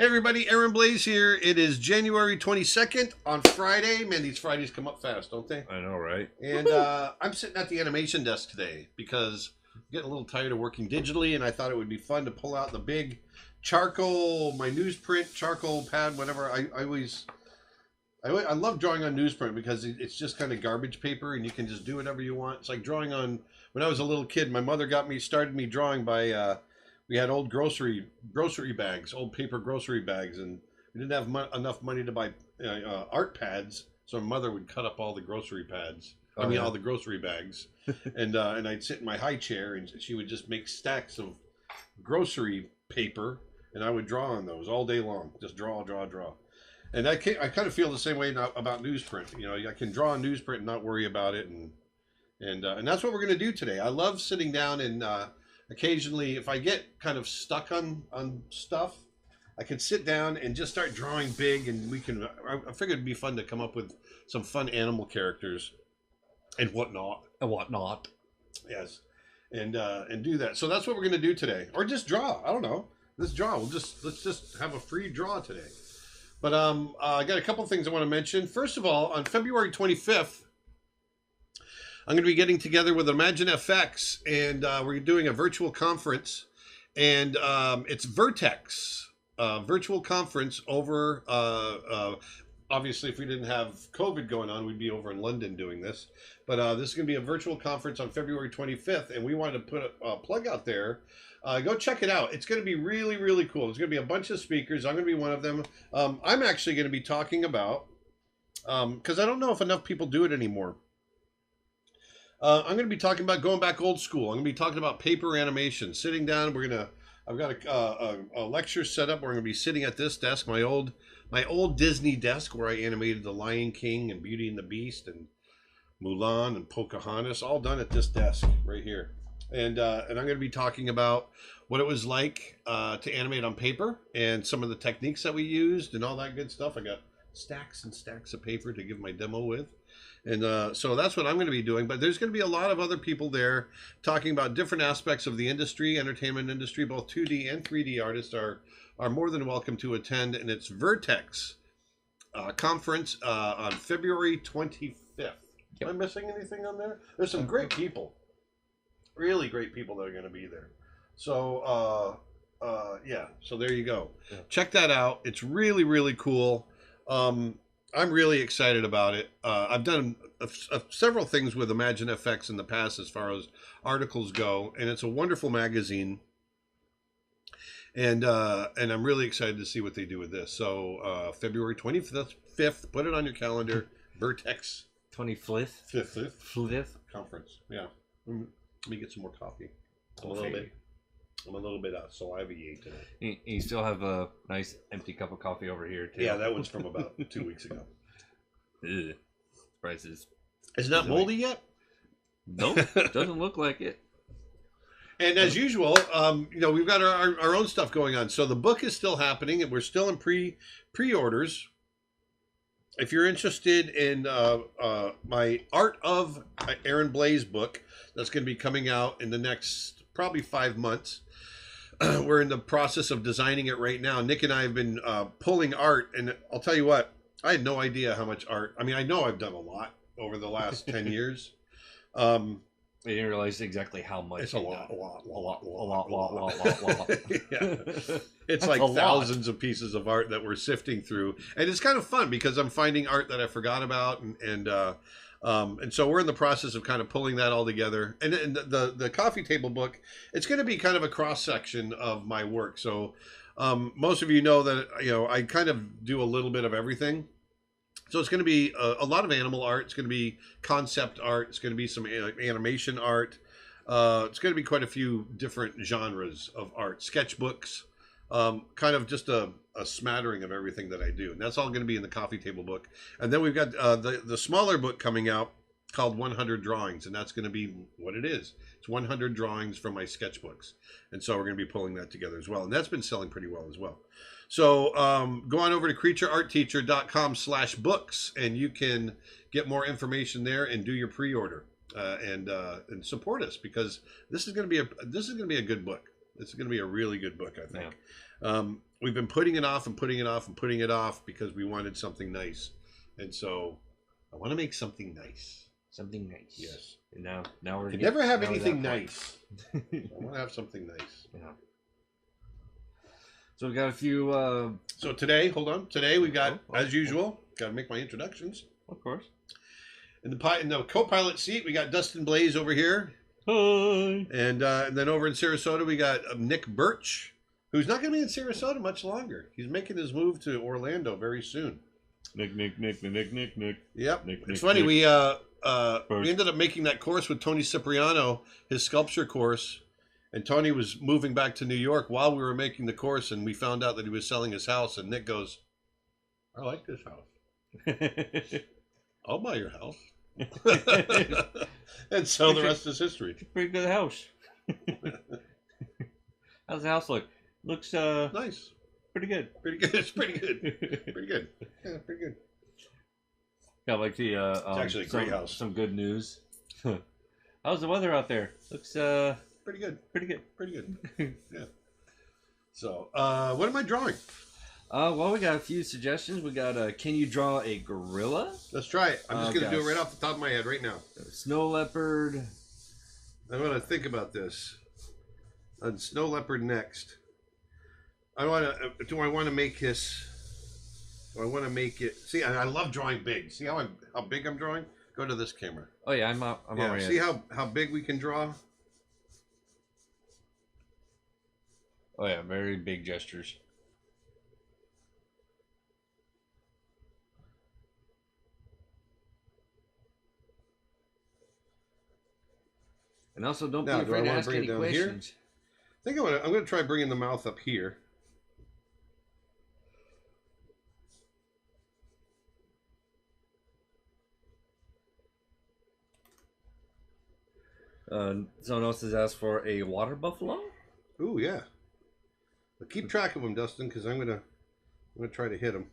Hey everybody, Aaron Blaise here. It is January 22nd on Friday. Man, these Fridays come up fast, don't they? I know, right? And I'm sitting at the animation desk today because I'm getting a little tired of working digitally, and I thought it would be fun to pull out the big charcoal, my newsprint charcoal pad, whatever. I love drawing on newsprint because it's just kind of garbage paper, and you can just do whatever you want. It's like drawing on, when I was a little kid, my mother started me drawing by, we had old grocery bags, old paper grocery bags, and we didn't have enough money to buy art pads, so my mother would cut up all the grocery pads. All the grocery bags, and I'd sit in my high chair, and she would just make stacks of grocery paper, and I would draw on those all day long, just draw. And I kind of feel the same way now about newsprint. You know, I can draw on newsprint and not worry about it, and that's what we're going to do today. I love sitting down and occasionally, if I get kind of stuck on stuff, I can sit down and just start drawing big, and I figured it'd be fun to come up with some fun animal characters and whatnot. Yes, and do that. So that's what we're going to do today, or just draw. I don't know. Let's draw. Let's just have a free draw today. But I got a couple things I want to mention. First of all, on February 25th, I'm going to be getting together with Imagine FX, and we're doing a virtual conference, and it's Vertex virtual conference over. Obviously, if we didn't have COVID going on, we'd be over in London doing this. But this is going to be a virtual conference on February 25th, and we wanted to put a plug out there. Go check it out. It's going to be really, really cool. There's going to be a bunch of speakers. I'm going to be one of them. I'm actually going to be talking about, because I don't know if enough people do it anymore. I'm going to be talking about going back old school. I'm going to be talking about paper animation. Sitting down, I've got a lecture set up. We're going to be sitting at this desk, my old Disney desk, where I animated The Lion King and Beauty and the Beast and Mulan and Pocahontas, all done at this desk right here. And I'm going to be talking about what it was like to animate on paper and some of the techniques that we used and all that good stuff. I got stacks and stacks of paper to give my demo with. And so that's what I'm going to be doing. But there's going to be a lot of other people there talking about different aspects of the industry, entertainment industry. Both 2D and 3D artists are more than welcome to attend. And it's Vertex conference on February 25th. Yep. Am I missing anything on there? There's some great people. Really great people that are going to be there. So, yeah. So there you go. Yeah. Check that out. It's really, really cool. I'm really excited about it. I've done several things with Imagine FX in the past as far as articles go, and it's a wonderful magazine. And I'm really excited to see what they do with this. So February 25th, put it on your calendar. Vertex 25th, fifth conference. Yeah. Let me get some more coffee. I'm a little bit salivary today. You still have a nice empty cup of coffee over here too. Yeah, that one's from about 2 weeks ago. Ugh. Prices. Is it not moldy yet? Nope, doesn't look like it. And as usual, we've got our own stuff going on. So the book is still happening, and we're still in pre-orders. If you're interested in my Art of Aaron Blaise book, that's going to be coming out in the next probably 5 months. We're in the process of designing it right now. Nick and I have been pulling art, and I'll tell you what, I had no idea how much art. I mean, I know I've done a lot over the last 10 years. You didn't realize exactly how much. It's a lot. Yeah. That's It's like thousands of pieces of art that we're sifting through, and it's kind of fun because I'm finding art that I forgot about, and so we're in the process of kind of pulling that all together. And the coffee table book, it's going to be kind of a cross section of my work. So most of you know that I kind of do a little bit of everything. So it's going to be a lot of animal art. It's going to be concept art. It's going to be some animation art. It's going to be quite a few different genres of art. Sketchbooks, kind of just a smattering of everything that I do. And that's all going to be in the coffee table book. And then we've got the smaller book coming out called 100 Drawings. And that's going to be what it is. It's 100 drawings from my sketchbooks. And so we're going to be pulling that together as well. And that's been selling pretty well as well. So go on over to creatureartteacher.com/books, and you can get more information there and do your pre-order and support us, because this is going to be a good book. It's going to be a really good book, I think. Yeah. We've been putting it off and putting it off and putting it off because we wanted something nice. And so I want to make something nice. Something nice. Yes. And now we're... You never have anything nice. I want to have something nice. Yeah. So we got a few... So today, hold on. Today we got, as usual, got to make my introductions. Of course. In the co-pilot seat, we got Dustin Blaise over here. Hi. And then over in Sarasota, we got Nick Birch, who's not going to be in Sarasota much longer. He's making his move to Orlando very soon. Nick. Yep. Nick, it's funny. Nick. We ended up making that course with Tony Cipriano, his sculpture course, and Tony was moving back to New York while we were making the course, and we found out that he was selling his house. And Nick goes, "I like this house. I'll buy your house." And so the rest is history. It's a pretty good house. How's the house look? Looks nice. Pretty good. Pretty good. It's pretty good. Pretty good. Yeah, pretty good. Got like the it's actually a great house. Some good news. How's the weather out there? Looks pretty good. Pretty good. Pretty good. Yeah. So, what am I drawing? Well, we got a few suggestions. We got can you draw a gorilla? Let's try it. I'm just going to do it right off the top of my head right now. Snow leopard. I'm going to think about this. On snow leopard next. Do I want to make this? Do I want to make it? See, I love drawing big. See how big I'm drawing? Go to this camera. Oh yeah, I'm already. See how big we can draw? Oh yeah, very big gestures. And also, don't be afraid to ask any questions. I think I'm going to try bringing the mouth up here. Someone else has asked for a water buffalo. Ooh, yeah. But keep track of them, Dustin, because I'm gonna try to hit them.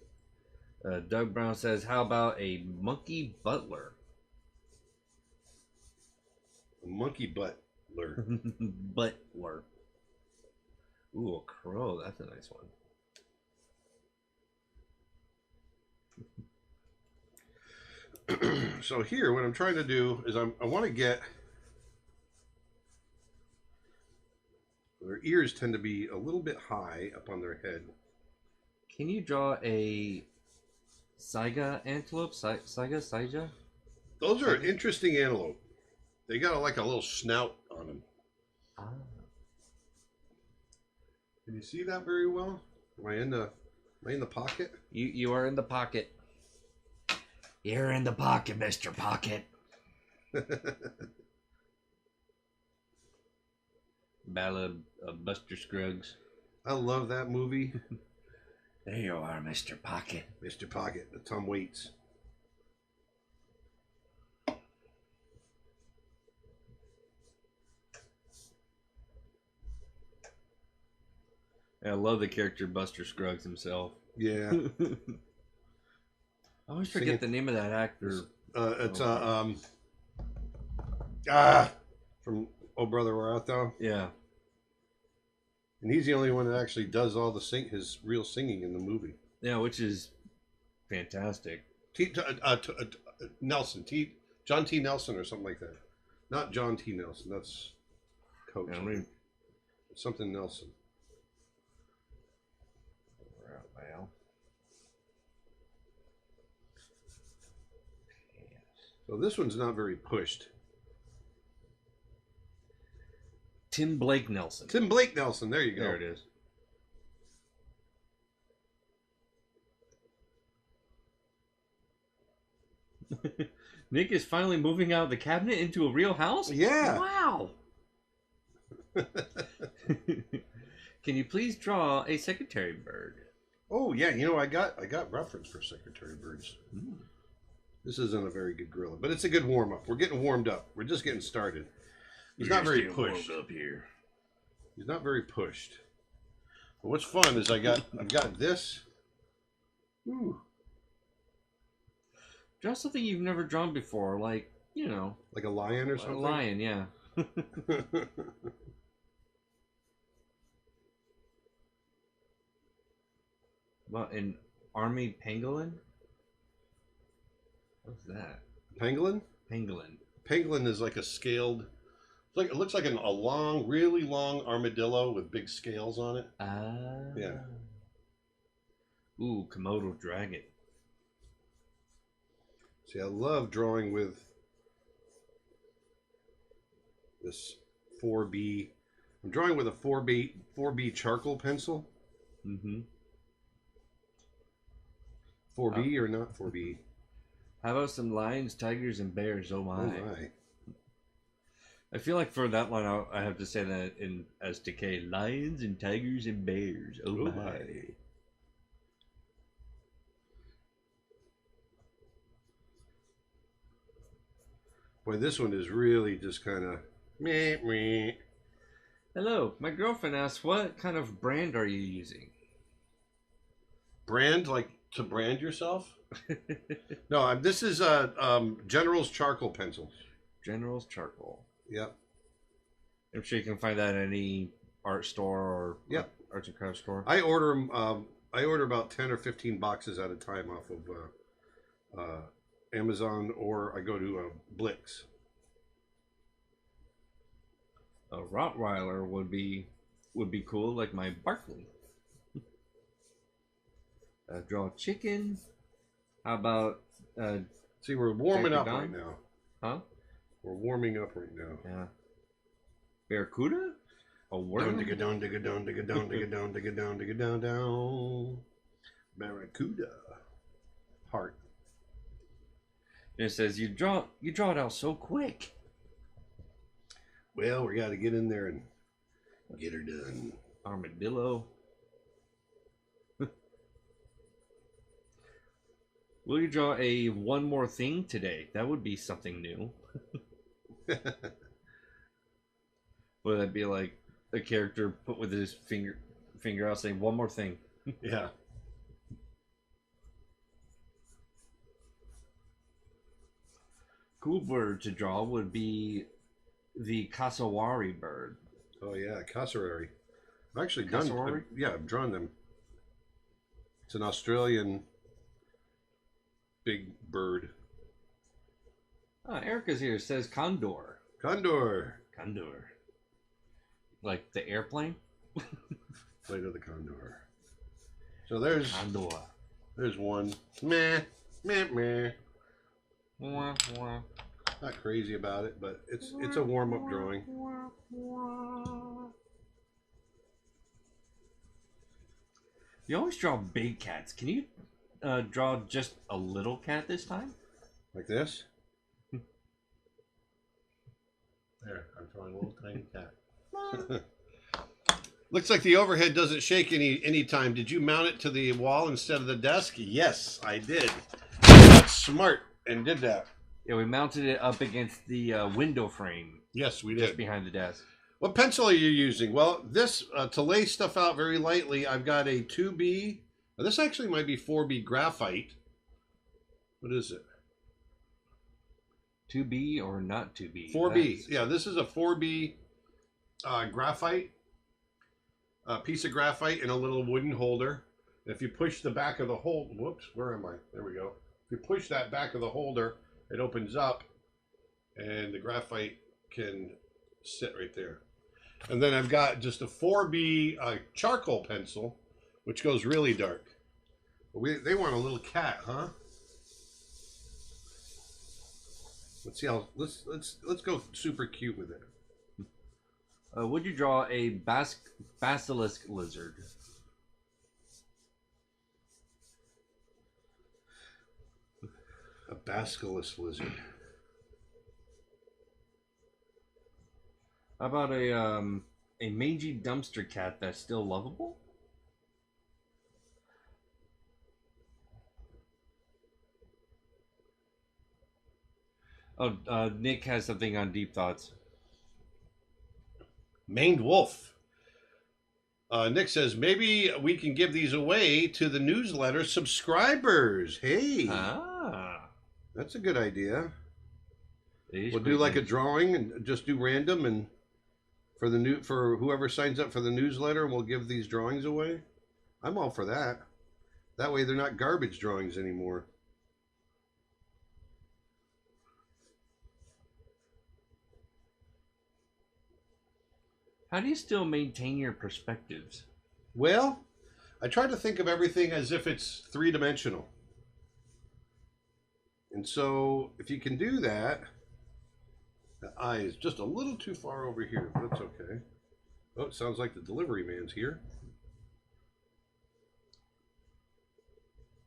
Doug Brown says, "How about a monkey butler?" A monkey butler. Butler. Ooh, a crow. That's a nice one. So here, what I'm trying to do is I want to get. Their ears tend to be a little bit high up on their head. Can you draw a saiga antelope? Saiga? Those are an interesting antelope. They got like a little snout on them. Ah. Can you see that very well? Am I in the pocket? You are in the pocket. You're in the pocket, Mr. Pocket. Ballad of Buster Scruggs. I love that movie. There you are, Mr. Pocket. Mr. Pocket, the Tom Waits. I love the character Buster Scruggs himself. Yeah. I always forget the name of that actor. It's from Oh Brother Where Art Thou? Yeah. And he's the only one that actually does all his real singing in the movie. Yeah, which is fantastic. Nelson, John T. Nelson or something like that. Not John T. Nelson. That's Coach. Yeah, something Nelson. So this one's not very pushed. Tim Blake Nelson. Tim Blake Nelson. There you go. There it is. Nick is finally moving out of the cabinet into a real house? Yeah. Wow. Can you please draw a secretary bird? Oh yeah, I got reference for secretary birds. This isn't a very good gorilla, but it's a good warm up. We're getting warmed up. We're just getting started. He's not very pushed up here. He's not very pushed. But what's fun is I've got this. Ooh. Draw something you've never drawn before, like like a lion or something. A lion, yeah. Well, an army pangolin? What's that? Pangolin? Pangolin. Pangolin is like a scaled. Like it looks like a long, really long armadillo with big scales on it. Ah. Yeah. Ooh, Komodo dragon. See, I love drawing with this 4B. I'm drawing with a 4B charcoal pencil. Mm-hmm. 4B or not 4B? How about some lions, tigers, and bears? Oh my! Oh my! I feel like for that line, I have to say that in as decay: lions and tigers and bears. Oh, Oh my! my! Boy, this one is really just kind of meh meh. Hello, my girlfriend asked, "What kind of brand are you using?" Brand, like to brand yourself? No, this is General's charcoal pencils. General's charcoal. Yep. I'm sure you can find that at any art store or Yep. arts and crafts store. I order them. I order about 10 or 15 boxes at a time off of Amazon, or I go to Blix. A Rottweiler would be cool, like my Barkley. Draw a chicken. How about See, we're warming up Don? right now. Huh? We're warming up right now. Yeah. Barracuda? A worm? Down, digga down, digga down, digga down, digga down, digga down, digga down, down. Barracuda. Heart. And it says you draw it out so quick. Well, we got to get in there and get her done. Armadillo. Will you draw a one more thing today? That would be something new. Would that be like a character put with his finger out saying one more thing? Yeah. Cool bird to draw would be the cassowary bird. Oh yeah, cassowary. I've actually done. Cassowary? Yeah, I've drawn them. It's an Australian big bird. Erica's here. Says condor. Condor. Condor. Like the airplane? Flight of the condor. So there's one. Meh, meh, meh. Wah, wah. Not crazy about it, but it's a warm up drawing. You always draw big cats. Can you draw just a little cat this time? Like this. There, I'm drawing a little tiny cat. Looks like the overhead doesn't shake any time. Did you mount it to the wall instead of the desk? Yes, I did. That's smart and did that. Yeah, we mounted it up against the window frame. Yes, we Just did. behind the desk. What pencil are you using? Well, this, to lay stuff out very lightly, I've got a 2B. This actually might be 4B graphite. What is it? 2B or not 2B? 4B. Yeah, this is a 4B graphite. A piece of graphite in a little wooden holder. If you push the back of the holder, whoops, where am I? There we go. If you push that back of the holder, it opens up and the graphite can sit right there. And then I've got just a 4B charcoal pencil, which goes really dark. They want a little cat, huh? Let's see how. Let's go super cute with it. Would you draw a basilisk lizard? A basilisk lizard. How about a mangy dumpster cat that's still lovable? Oh, Nick has something on Deep Thoughts. Maned wolf. Nick says, maybe we can give these away to the newsletter subscribers. Hey, that's a good idea. We'll do like a drawing and just do random, and for whoever signs up for the newsletter, we'll give these drawings away. I'm all for that. That way they're not garbage drawings anymore. How do you still maintain your perspectives? Well, I try to think of everything as if it's three-dimensional. And so if you can do that, the eye is just a little too far over here, but that's okay. Oh, it sounds like the delivery man's here.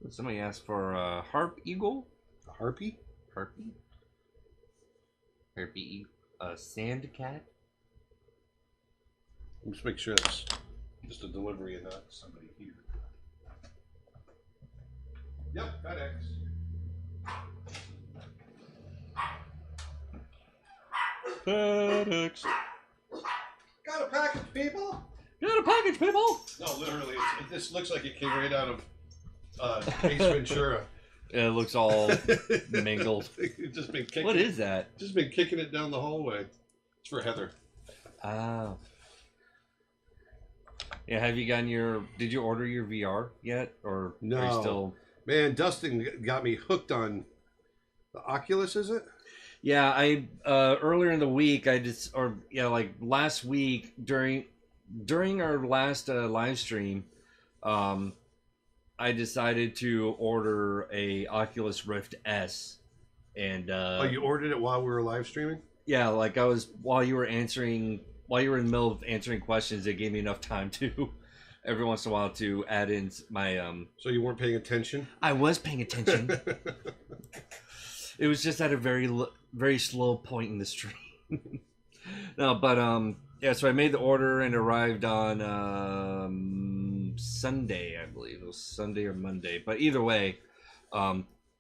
Somebody asked for a harp eagle? A harpy? Harpy? Harpy, a sand cat? Let's just make sure that's just a delivery and not somebody here. Yep, FedEx. FedEx. Got a package, people? Got a package, people! No, literally, this looks like it came right out of Ace Ventura. Yeah, it looks all mangled. It's just been kicking. What is that? Just been kicking it down the hallway. It's for Heather. Ah. Yeah, have you gotten your... Did you order your VR yet? Or No. are you still... Man, Dustin got me hooked on the Oculus, is it? Yeah, I earlier in the week like last week during our last live stream, I decided to order a Oculus Rift S, and Oh, you ordered it while we were live streaming? yeah, like while you were in the middle of answering questions, it gave me enough time to every once in a while to add in my So you weren't paying attention? I was paying attention. It was just at a very slow point in the stream. No, but yeah, so I made the order and arrived on Sunday, I believe. It was Sunday or Monday. But either way,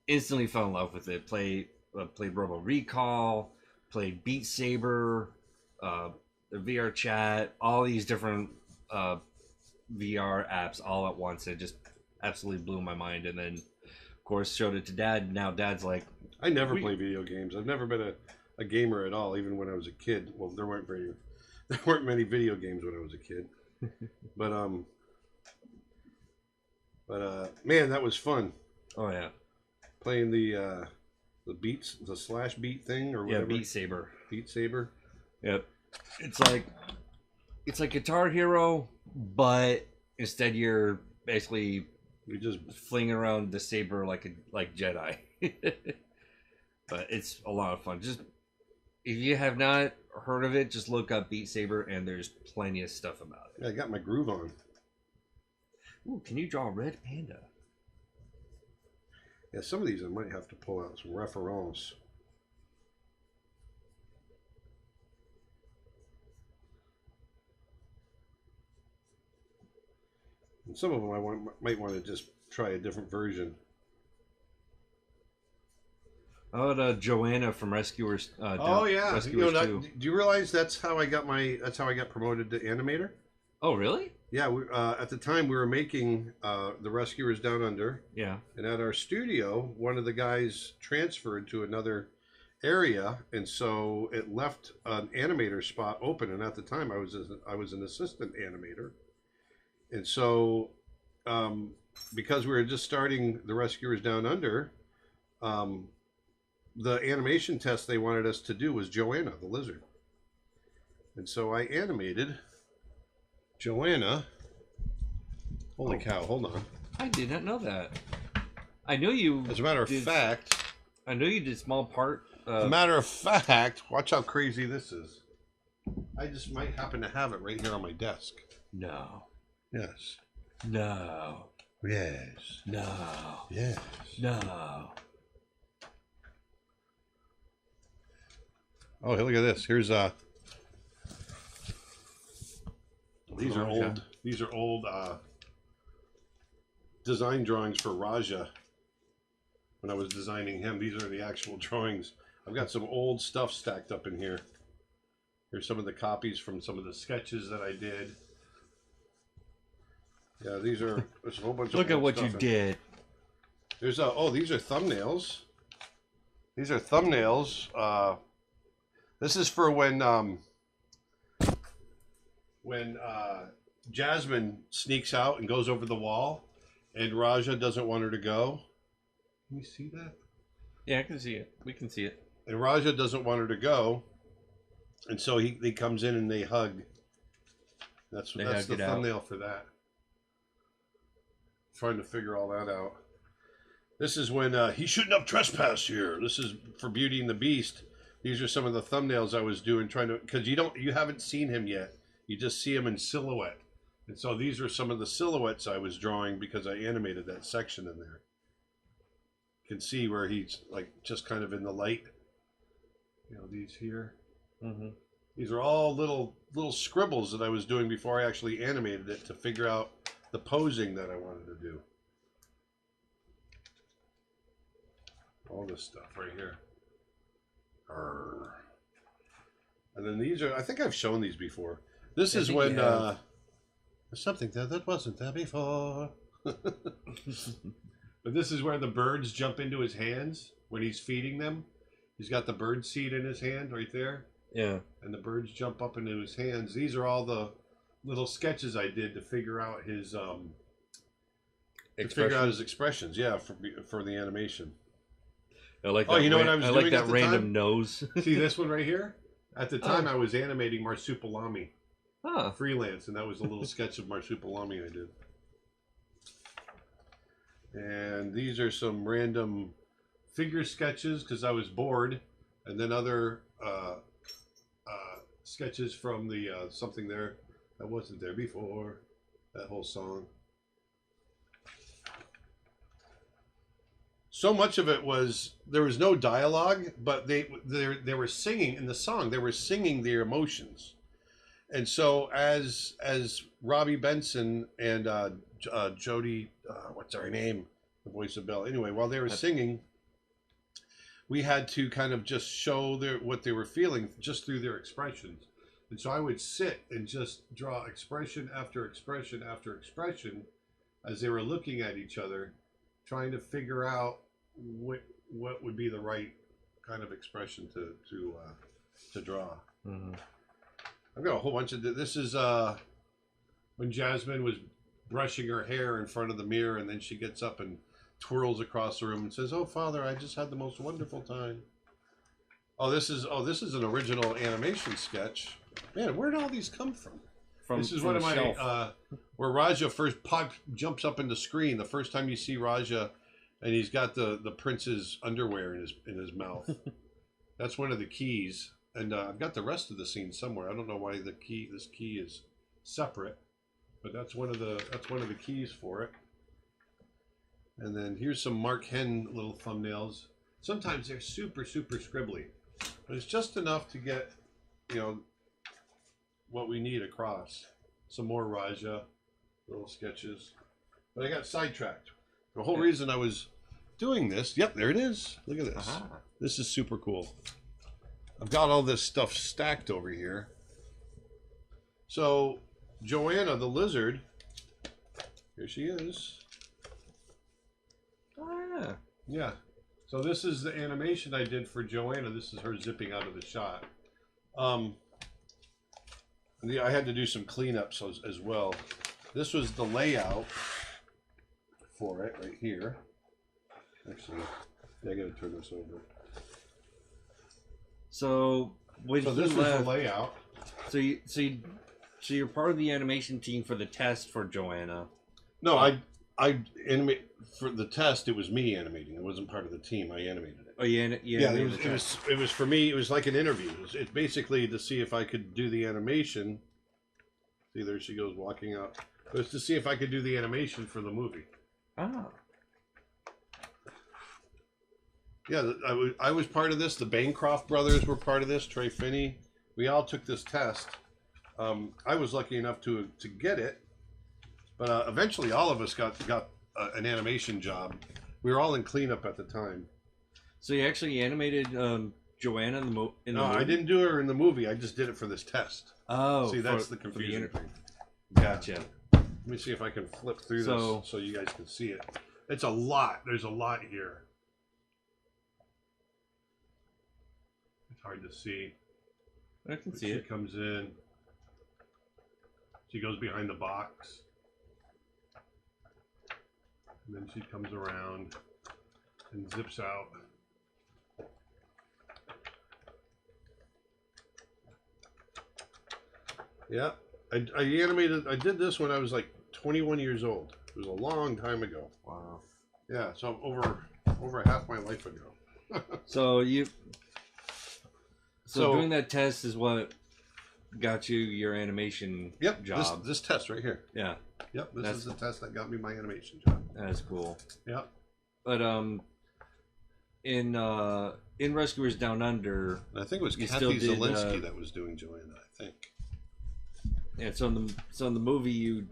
instantly fell in love with it. Played Robo Recall, played Beat Saber, the VR chat, all these different VR apps all at once. It just absolutely blew my mind. And then, of course, showed it to Dad. Now Dad's like, I never play video games. I've never been a gamer at all, even when I was a kid. Well, there weren't many video games when I was a kid. But man, that was fun. oh yeah, Playing the slash beat thing or whatever. yeah, Beat Saber. Beat Saber. Yep. It's like Guitar Hero, but instead you're basically We just flinging around the saber like Jedi. But it's a lot of fun. Just if you have not heard of it, just look up Beat Saber, and there's plenty of stuff about it. I got my groove on. Ooh, can you draw a red panda? Yeah, some of these I might have to pull out some reference. And some of them I might want to just try a different version. How about Joanna from Rescuers? Oh yeah, Rescuers 2. do you realize that's how I got promoted to animator? Oh really? Yeah, at the time we were making the Rescuers Down Under, Yeah. and at our studio, one of the guys transferred to another area, and so it left an animator spot open. And at the time, I was an assistant animator, and so because we were just starting the Rescuers Down Under, the animation test they wanted us to do was Joanna the lizard, and so I animated Joanna. Holy cow, hold on. I did not know that. I knew you. As a matter of fact, I know you did small part. as a matter of fact, watch how crazy this is. I just might happen to have it right here on my desk. No. Yes. No. Yes. No. Yes. No. Oh, hey, look at this. Here's these are Rajah. old. These are old design drawings for Rajah. When I was designing him, these are the actual drawings. I've got some old stuff stacked up in here. Here's some of the copies from some of the sketches that I did. Yeah, there's a whole bunch of Look at old what stuff you in- did. There's these are thumbnails. These are thumbnails. This is for when Jasmine sneaks out and goes over the wall, and Rajah doesn't want her to go. Can you see that? Yeah, I can see it. We can see it. And Rajah doesn't want her to go, and so he comes in and they hug. That's the thumbnail for that. Trying to figure all that out. This is when he shouldn't have trespassed here. This is for Beauty and the Beast. These are some of the thumbnails I was doing, trying to, because you haven't seen him yet. You just see him in silhouette, and so these are some of the silhouettes I was drawing because I animated that section in there. You can see where he's like just kind of in the light. You know, these here. Mm-hmm. These are all little scribbles that I was doing before I actually animated it to figure out the posing that I wanted to do. All this stuff right here. Arr. And then these are, I think I've shown these before. This is when, there's something that wasn't there before. But this is where the birds jump into his hands when he's feeding them. He's got the bird seed in his hand right there. Yeah. And the birds jump up into his hands. These are all the little sketches I did to figure out his expressions. Yeah, for the animation. I like that. You know what I was doing like that at the random time? nose. See this one right here? At the time, I was animating Marsupilami freelance, and that was a little sketch of Marsupilami I did. And these are some random figure sketches because I was bored, and then other sketches from the something there that wasn't there before. That whole song. So much of it was, there was no dialogue, but they were singing in the song. They were singing their emotions, and so as Robbie Benson and Jodie, what's her name, the voice of Belle. Anyway, while they were singing, we had to kind of just show what they were feeling just through their expressions. And so I would sit and just draw expression after expression after expression as they were looking at each other, trying to figure out what would be the right kind of expression to draw. Mm-hmm. I've got a whole bunch of this is when Jasmine was brushing her hair in front of the mirror, and then she gets up and twirls across the room and says, "Oh, Father, I just had the most wonderful time." This is an original animation sketch. Man, where did all these come from? This is one of my where Rajah first jumps up in the screen. The first time you see Rajah, and he's got the prince's underwear in his mouth. That's one of the keys, and I've got the rest of the scene somewhere. I don't know why this key is separate, but that's one of the keys for it. And then here's some Mark Henn little thumbnails. Sometimes they're super scribbly, but it's just enough to get, what we need across. Some more Rajah little sketches. But I got sidetracked. The whole reason I was doing this, yep, there it is. Look at this. This is super cool. I've got all this stuff stacked over here. So Joanna the lizard, here she is. Oh, yeah. Yeah. So this is the animation I did for Joanna. This is her zipping out of the shot. I had to do some cleanups as well. This was the layout for it right here. Actually, I got to turn this over. So when this was the layout. So you're part of the animation team for the test for Joanna. No, I animate for the test. It was me animating. It wasn't part of the team. I animated it. Oh, yeah. It was for me. It was like an interview. It's basically to see if I could do the animation. See, there she goes walking out. It was to see if I could do the animation for the movie. Ah. Yeah, I was part of this. The Bancroft brothers were part of this. Trey Finney. We all took this test. I was lucky enough to get it, but eventually all of us got an animation job. We were all in cleanup at the time. So you actually animated Joanna in the movie? No, I didn't do her in the movie. I just did it for this test. Oh, see, that's the confusing thing. Gotcha. Let me see if I can flip through this so you guys can see it. It's a lot. There's a lot here. It's hard to see. I can see it. She comes in. She goes behind the box. And then she comes around and zips out. Yeah, I animated. I did this when I was like 21 years old. It was a long time ago. Wow. Yeah, so over half my life ago. So So doing that test is what got you your animation job. This test right here. Yeah. Yep, this is the test that got me my animation job. That's cool. Yep. But in Rescuers Down Under, I think it was Kathy Zielinski that was doing Joanna, I think. Yeah, so in the movie you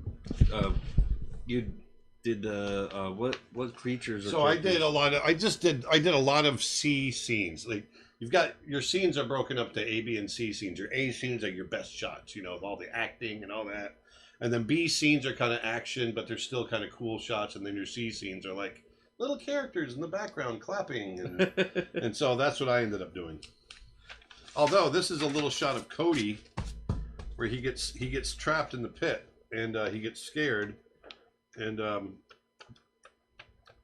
did what creatures? Or so characters? I did a lot of C scenes. Like you've got your scenes are broken up to A, B, and C scenes. Your A scenes are your best shots, you know, with all the acting and all that. And then B scenes are kind of action, but they're still kind of cool shots. And then your C scenes are like little characters in the background clapping, and so that's what I ended up doing. Although this is a little shot of Cody where he gets trapped in the pit and he gets scared and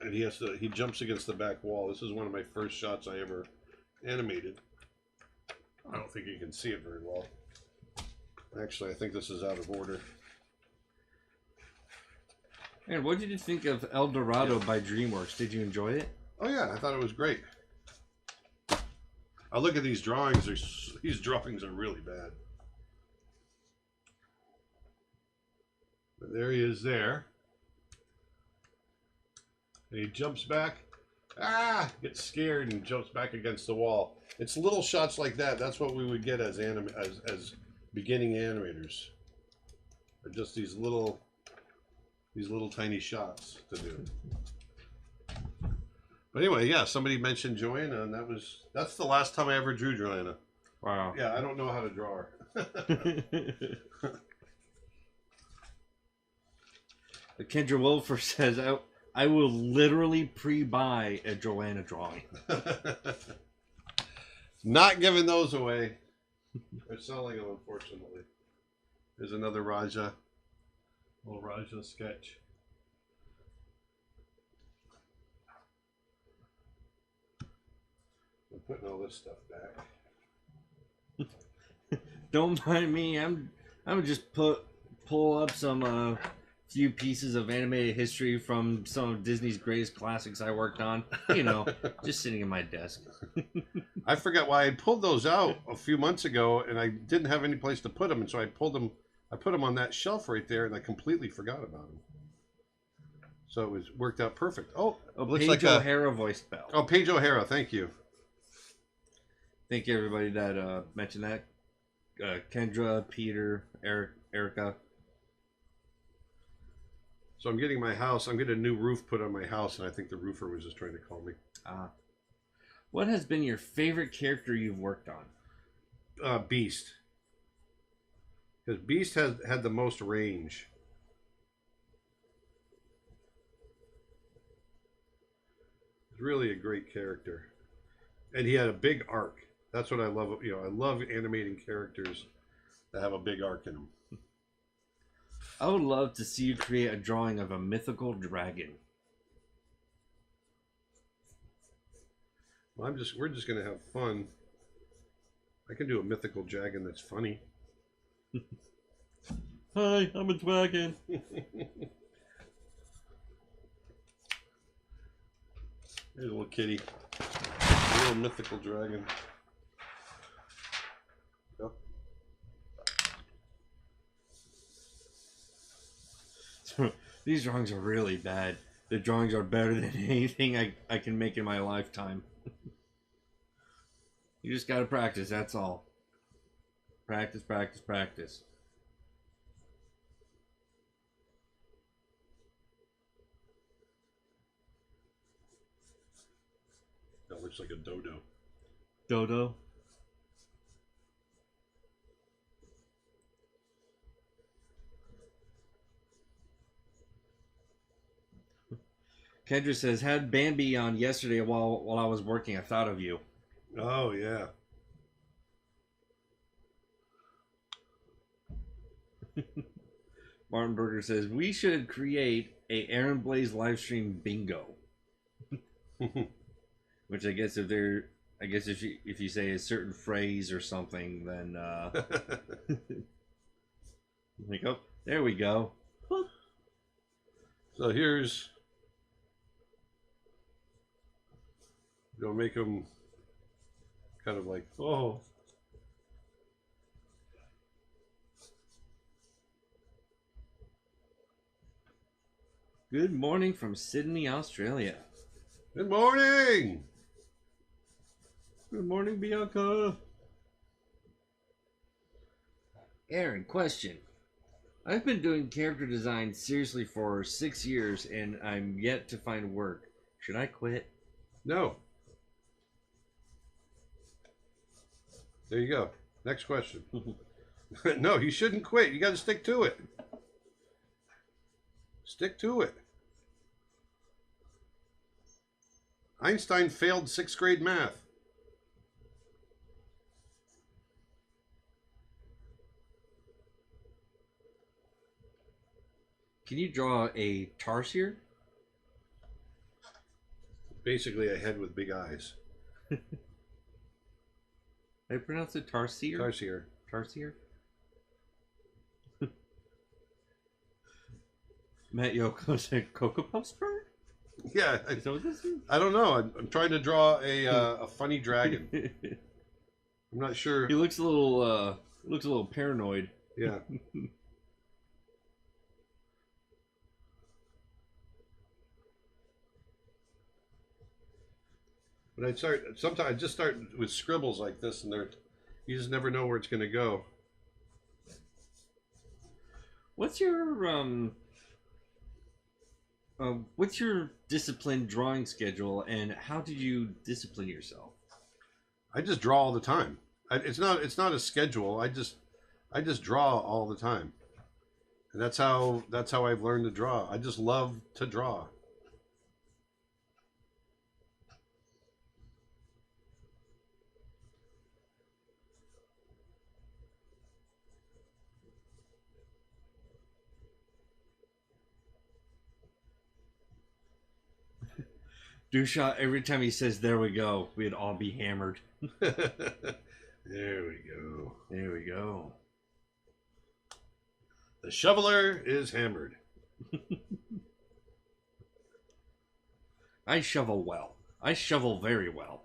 he jumps against the back wall. This is one of my first shots I ever animated. I don't think you can see it very well. Actually, I think this is out of order. And what did you think of El Dorado by DreamWorks? Did you enjoy it? Oh yeah, I thought it was great. I look at these drawings. These drawings are really bad. But there he is there. And he jumps back. Gets scared and jumps back against the wall. It's little shots like that. That's what we would get as beginning animators. Or just these little tiny shots to do. But anyway, yeah, somebody mentioned Joanna, and that's the last time I ever drew Joanna. Wow. Yeah, I don't know how to draw her. Kendra Wolfer says, I will literally pre-buy a Joanna drawing. Not giving those away. They're selling them, unfortunately. There's another Rajah. Little Rajah sketch. I'm putting all this stuff back. Don't mind me. I'm just pull up some few pieces of animated history from some of Disney's greatest classics I worked on. You know, just sitting in my desk. I forgot why I pulled those out a few months ago, and I didn't have any place to put them, and so I put them on that shelf right there, and I completely forgot about them. So it worked out perfect. Oh, looks Paige like O'Hara voiced Belle. Oh, Paige O'Hara, thank you. Thank you, everybody that mentioned that. Kendra, Peter, Erica. So I'm getting a new roof put on my house, and I think the roofer was just trying to call me. What has been your favorite character you've worked on? Beast. Because Beast had the most range. He's really a great character. And he had a big arc. That's what I love. You know, I love animating characters that have a big arc in them. I would love to see you create a drawing of a mythical dragon. Well, we're just gonna have fun. I can do a mythical dragon that's funny. Hi, I'm a dragon. Here's a little kitty. A little mythical dragon. Yep. These drawings are really bad. The drawings are better than anything I can make in my lifetime. You just gotta practice, that's all. Practice, practice, practice. That looks like a dodo. Dodo? Kendra says, had Bambi on yesterday while I was working. I thought of you. Oh, yeah. Martin Berger says we should create a Aaron Blaise live stream bingo. Which I guess if you say a certain phrase or something, then like, oh, there we go. So here's, you'll make them kind of like, oh. Good morning from Sydney, Australia. Good morning. Good morning, Bianca. Aaron, question. I've been doing character design seriously for 6 years and I'm yet to find work. Should I quit? No. There you go. Next question. No, you shouldn't quit. You got to stick to it. Stick to it. Einstein failed 6th grade math. Can you draw a tarsier? Basically a head with big eyes. I pronounce it tarsier? Tarsier. Tarsier? Matt Yoko said Cocoa Puffs bird? Yeah. Is that what this is? I don't know. I'm trying to draw a funny dragon. I'm not sure. He looks a little paranoid. Yeah. But sometimes I just start with scribbles like this, and you just never know where it's going to go. What's your disciplined drawing schedule, and how did you discipline yourself? I just draw all the time. It's not a schedule. I just draw all the time, and that's how I've learned to draw. I just love to draw. Dusha, every time he says "there we go," we'd all be hammered. There we go. There we go. The shoveler is hammered. I shovel well. I shovel very well.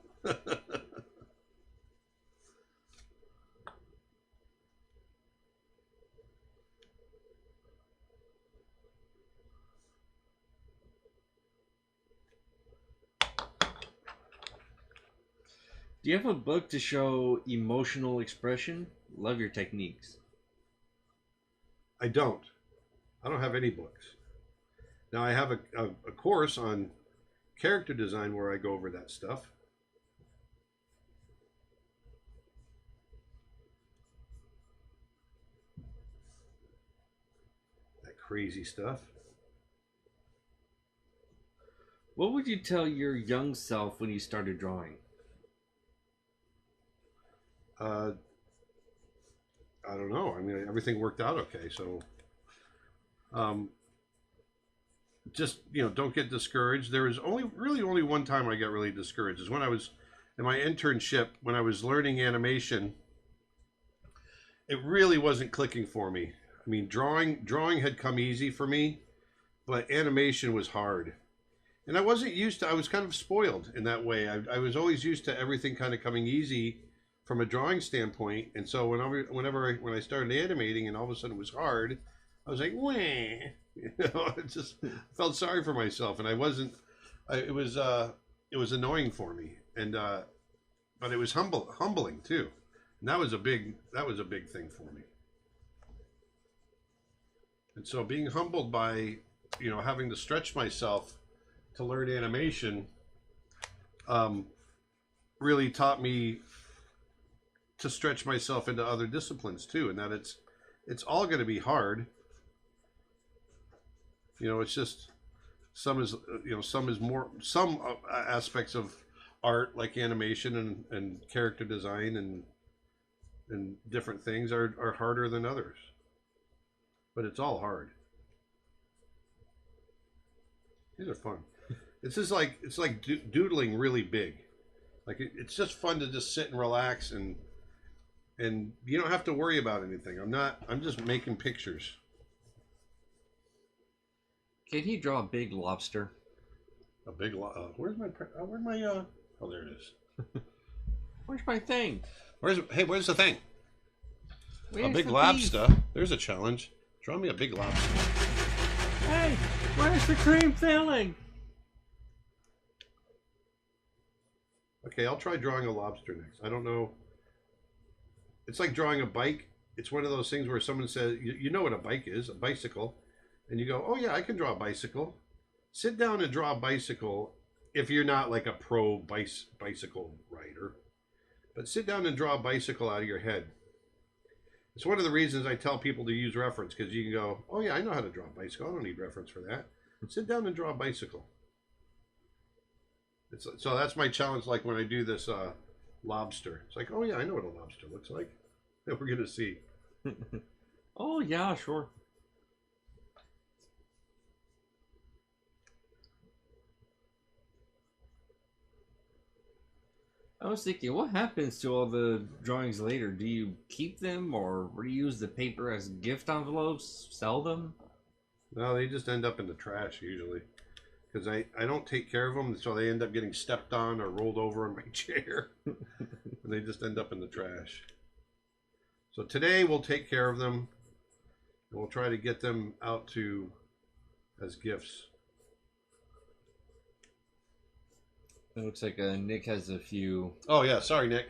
Do you have a book to show emotional expression? Love your techniques. I don't have any books. Now I have a course on character design where I go over that stuff. That crazy stuff. What would you tell your young self when you started drawing? I don't know. I mean, everything worked out okay. So, just, don't get discouraged. There was only one time I got really discouraged, is when I was in my internship, when I was learning animation. It really wasn't clicking for me. I mean, drawing had come easy for me, but animation was hard. And I wasn't used to, I was kind of spoiled in that way. I was always used to everything kind of coming easy from a drawing standpoint. And so when I started animating and all of a sudden it was hard, I was like, wah. I just felt sorry for myself. And it was annoying for me. And, but it was humbling too. And that was a big thing for me. And so being humbled by, having to stretch myself to learn animation, really taught me to stretch myself into other disciplines too, and that it's all going to be hard. It's just some aspects of art like animation and character design and different things are harder than others. but it's all hard. These are fun. It's like doodling really big. Like it's just fun to just sit and relax and you don't have to worry about anything. I'm just making pictures. Can he draw a big lobster? A big where's my oh, there it is. Where's my thing? Where's the thing? Where's a big the lobster. beef? There's a challenge. Draw me a big lobster. Hey, where's the cream filling? Okay, I'll try drawing a lobster next. I don't know. It's like drawing a bike. It's one of those things where someone says, you know what a bike is, a bicycle. And you go, oh yeah, I can draw a bicycle. Sit down and draw a bicycle if you're not like a pro bicycle rider. But sit down and draw a bicycle out of your head. It's one of the reasons I tell people to use reference, because you can go, oh yeah, I know how to draw a bicycle. I don't need reference for that. Sit down and draw a bicycle. So that's my challenge, like when I do this lobster. It's like, oh yeah, I know what a lobster looks like. We're going to see. Oh yeah, sure. I was thinking, what happens to all the drawings later? Do you keep them or reuse the paper as gift envelopes? Sell them? No, they just end up in the trash usually. Because I don't take care of them, so they end up getting stepped on or rolled over in my chair. And they just end up in the trash. So today we'll take care of them. And we'll try to get them out to as gifts. It looks like Nick has a few. Oh yeah, sorry Nick.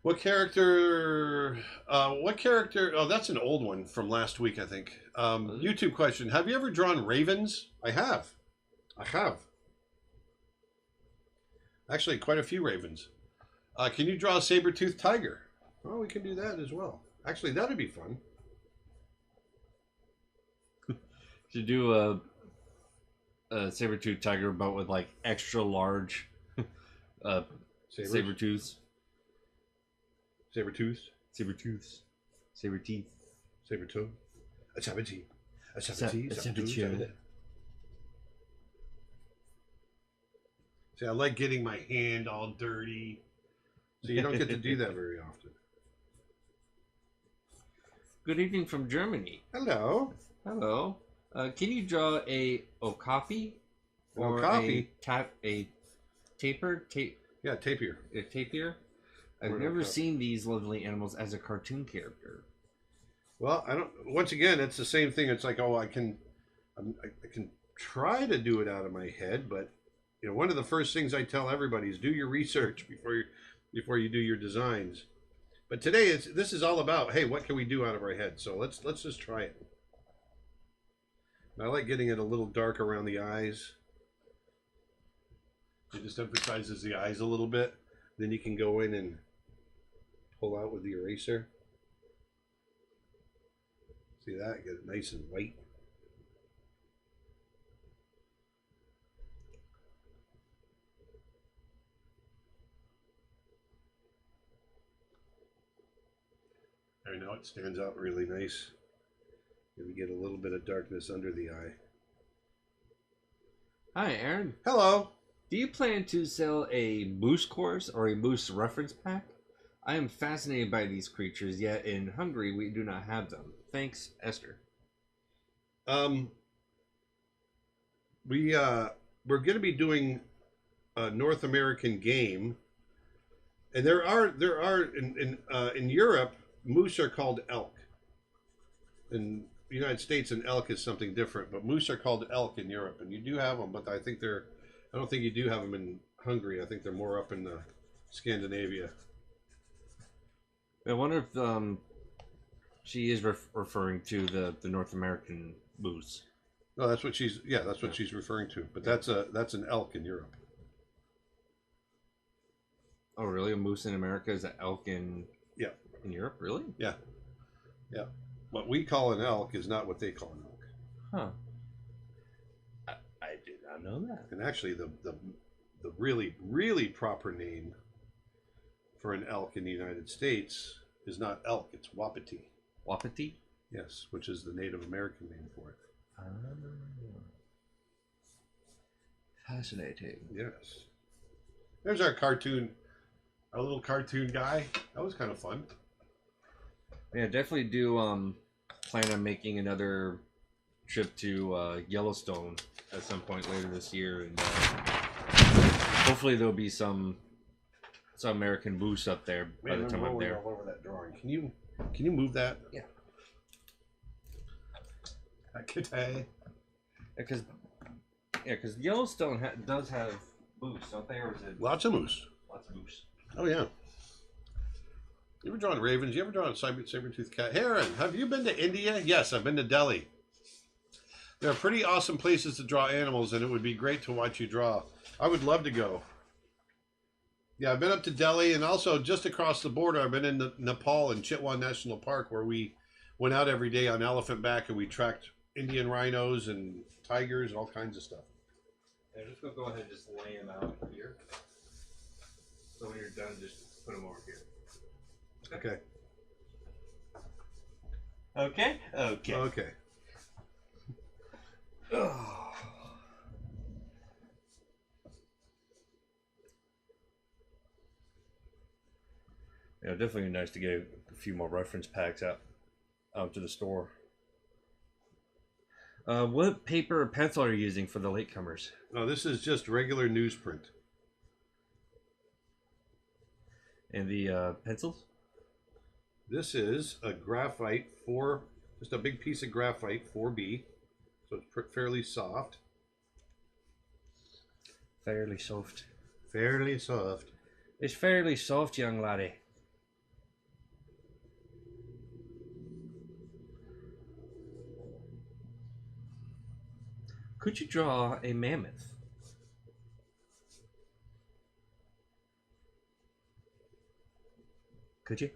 What character? Oh, that's an old one from last week, I think. YouTube question: have you ever drawn ravens? I have. Actually, quite a few ravens. Can you draw a saber-toothed tiger? Well, we can do that as well. Actually, that'd be fun. To do a saber-toothed tiger, but with like extra large saber-tooths. Saber-tooth? Saber-tooths. Saber-teeth. Saber-tooth? A saber-tooth. A A saber-tooth. saber-tooth. See, I like getting my hand all dirty. So you don't get to do that very often. Good evening from Germany. Hello. Hello. Can you draw a okapi? Or okapi? a tapir? Yeah, tapir. A tapir? I've Or never okapi. seen these lovely animals as a cartoon character. Well, I don't. Once again, it's the same thing. It's like, oh, I can try to do it out of my head, but you know, one of the first things I tell everybody is do your research before you do your designs. But today, this is all about, hey, what can we do out of our head? So let's just try it. And I like getting it a little dark around the eyes. It just emphasizes the eyes a little bit. Then you can go in and pull out with the eraser. See that? Get it nice and white. I know it stands out really nice. Maybe get a little bit of darkness under the eye. Hi, Aaron. Hello. Do you plan to sell a moose course or a moose reference pack? I am fascinated by these creatures, yet in Hungary we do not have them. Thanks, Esther. We're going to be doing a North American game, and there are in Europe, moose are called elk. In the United States, an elk is something different, but moose are called elk in Europe, and you do have them, but I don't think you do have them in Hungary. I think they're more up in Scandinavia. I wonder if she is referring to the North American moose. No, that's what she's referring to. But that's an elk in Europe. Oh, really? A moose in America is an elk in Europe? Really? Yeah. What we call an elk is not what they call an elk. Huh. I did not know that. And actually, the really, really proper name for an elk in the United States is not elk, it's wapiti. Wapiti? Yes, which is the Native American name for it. Ah, fascinating. Yes. There's our cartoon, our little cartoon guy. That was kind of fun. Yeah, definitely do plan on making another trip to Yellowstone at some point later this year, and hopefully there'll be some American moose up there by the time I'm there. All over that drawing. Can you move that? Yeah. Because Yellowstone does have moose, don't they? Or is it Lots of moose. lots of moose? Oh yeah. You ever drawn ravens? You ever drawn a saber-toothed cat? Heron, have you been to India? Yes, I've been to Delhi. There are pretty awesome places to draw animals, and it would be great to watch you draw. I would love to go. Yeah, I've been up to Delhi, and also just across the border, I've been in Nepal and Chitwan National Park, where we went out every day on elephant back, and we tracked Indian rhinos and tigers and all kinds of stuff. Yeah, just go ahead and just lay them out here. So when you're done, just put them over here. Okay. Okay? Okay. Okay. Oh. Yeah, definitely nice to get a few more reference packs out to the store. What paper or pencil are you using for the latecomers? Oh, this is just regular newsprint. And the pencils? This is a graphite just a big piece of graphite 4B, so it's fairly soft. Fairly soft. Fairly soft. It's fairly soft, young laddie. Could you draw a mammoth? Could you?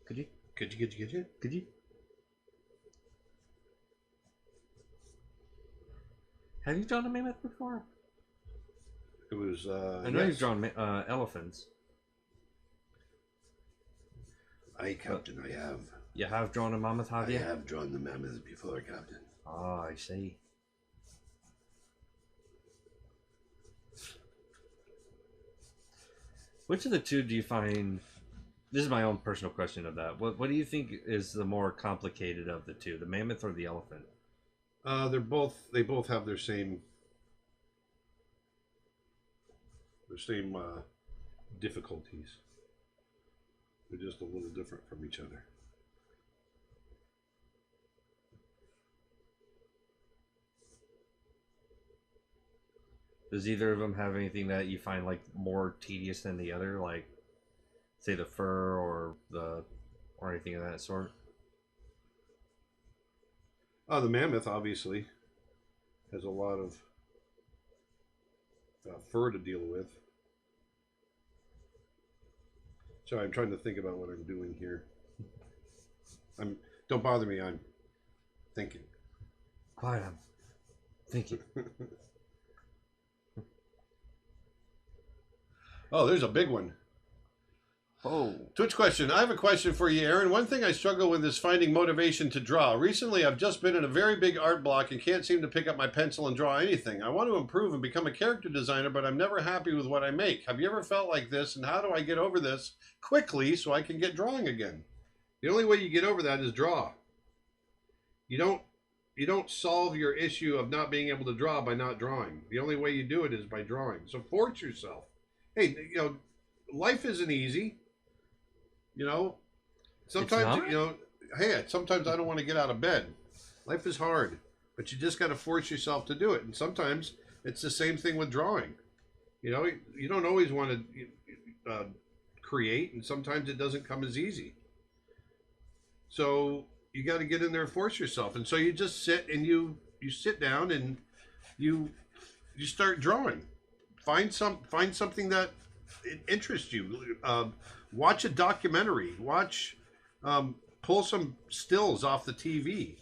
Could you? Could you? Have you drawn a mammoth before? It was, I know you've drawn elephants. Aye, Captain, I have. You have drawn a mammoth, have you? I have drawn the mammoth before, Captain. Ah, I see. Which of the two do you find... This is my own personal question of that. What do you think is the more complicated of the two, the mammoth or the elephant? They both have their same difficulties. They're just a little different from each other. Does either of them have anything that you find like more tedious than the other, like say the fur or anything of that sort? Oh, the mammoth obviously has a lot of fur to deal with. Sorry, I'm trying to think about what I'm doing here. Don't bother me. I'm thinking. Quiet, I'm thinking. Oh, there's a big one. Oh. Twitch question. I have a question for you, Aaron. One thing I struggle with is finding motivation to draw. Recently, I've just been in a very big art block and can't seem to pick up my pencil and draw anything. I want to improve and become a character designer, but I'm never happy with what I make. Have you ever felt like this, and how do I get over this quickly so I can get drawing again? The only way you get over that is draw. You don't solve your issue of not being able to draw by not drawing. The only way you do it is by drawing. So force yourself. Hey, life isn't easy. Sometimes, sometimes I don't want to get out of bed. Life is hard, but you just got to force yourself to do it. And sometimes it's the same thing with drawing. You don't always want to create, and sometimes it doesn't come as easy. So you got to get in there and force yourself. And so you just sit and you sit down and you start drawing. Find something that interests you. Watch a documentary. Pull some stills off the TV,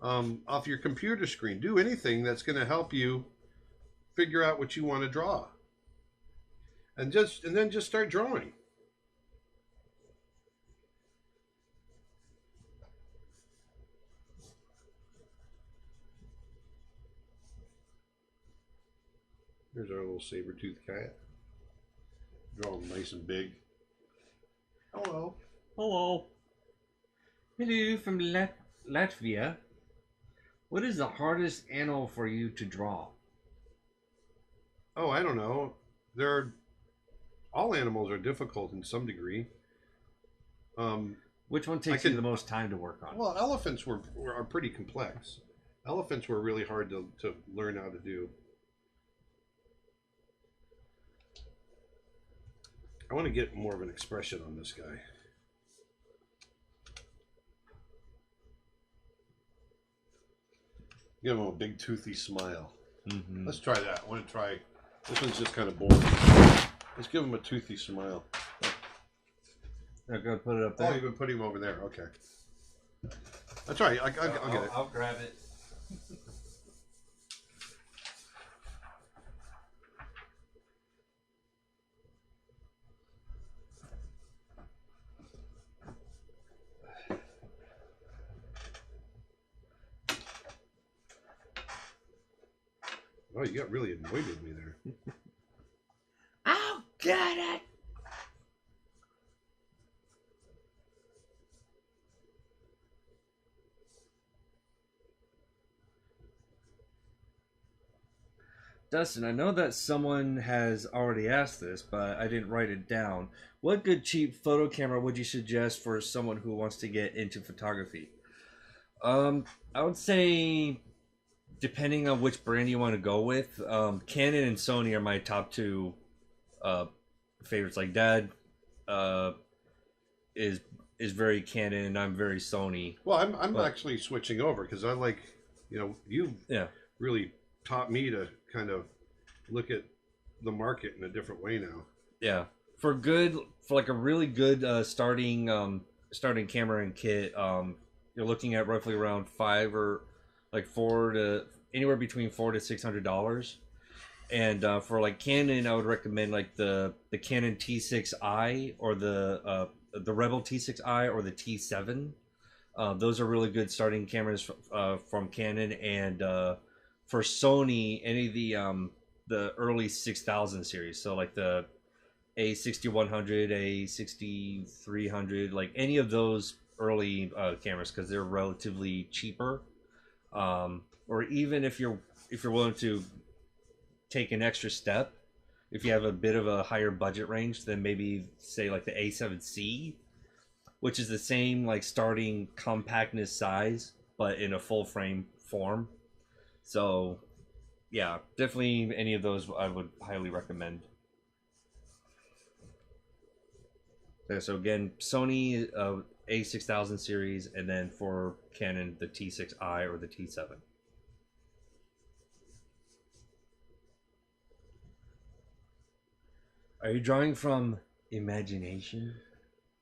off your computer screen. Do anything that's going to help you figure out what you want to draw, and then just start drawing. Here's our little saber-toothed cat. Draw him nice and big. Hello. Hello. Hello from Latvia. What is the hardest animal for you to draw? Oh, I don't know. All animals are difficult in some degree. Which one takes you the most time to work on? Well, elephants are pretty complex. Elephants were really hard to learn how to do. I want to get more of an expression on this guy. Give him a big toothy smile. Mm-hmm. Let's try that. I want to try. This one's just kind of boring. Let's give him a toothy smile. I'm gonna put it up there. Oh, you've been putting him over there. Okay. That's right. I'll get it. I'll grab it. Oh, you got really annoyed with me there. I'll get it. Dustin, I know that someone has already asked this, but I didn't write it down. What good cheap photo camera would you suggest for someone who wants to get into photography? I would say, depending on which brand you want to go with, Canon and Sony are my top two favorites. Like Dad is very Canon, and I'm very Sony. Well, I'm actually switching over because I like, you Yeah. really taught me to kind of look at the market in a different way now. Yeah, for like a really good starting camera and kit, you're looking at roughly around anywhere between $400 to $600. And for like Canon, I would recommend like the Canon T6i or the Rebel T6i or the T7. Those are really good starting cameras from Canon. And for Sony, any of the early 6000 series, so like the A6100, A6300, like any of those early cameras, because they're relatively cheaper. Or even if you're willing to take an extra step, if you have a bit of a higher budget range, then maybe say like the A7C, which is the same like starting compactness size, but in a full frame form. So yeah, definitely any of those I would highly recommend. Okay, so again, Sony A6000 series, and then for Canon, the T6i or the T7. Are you drawing from imagination?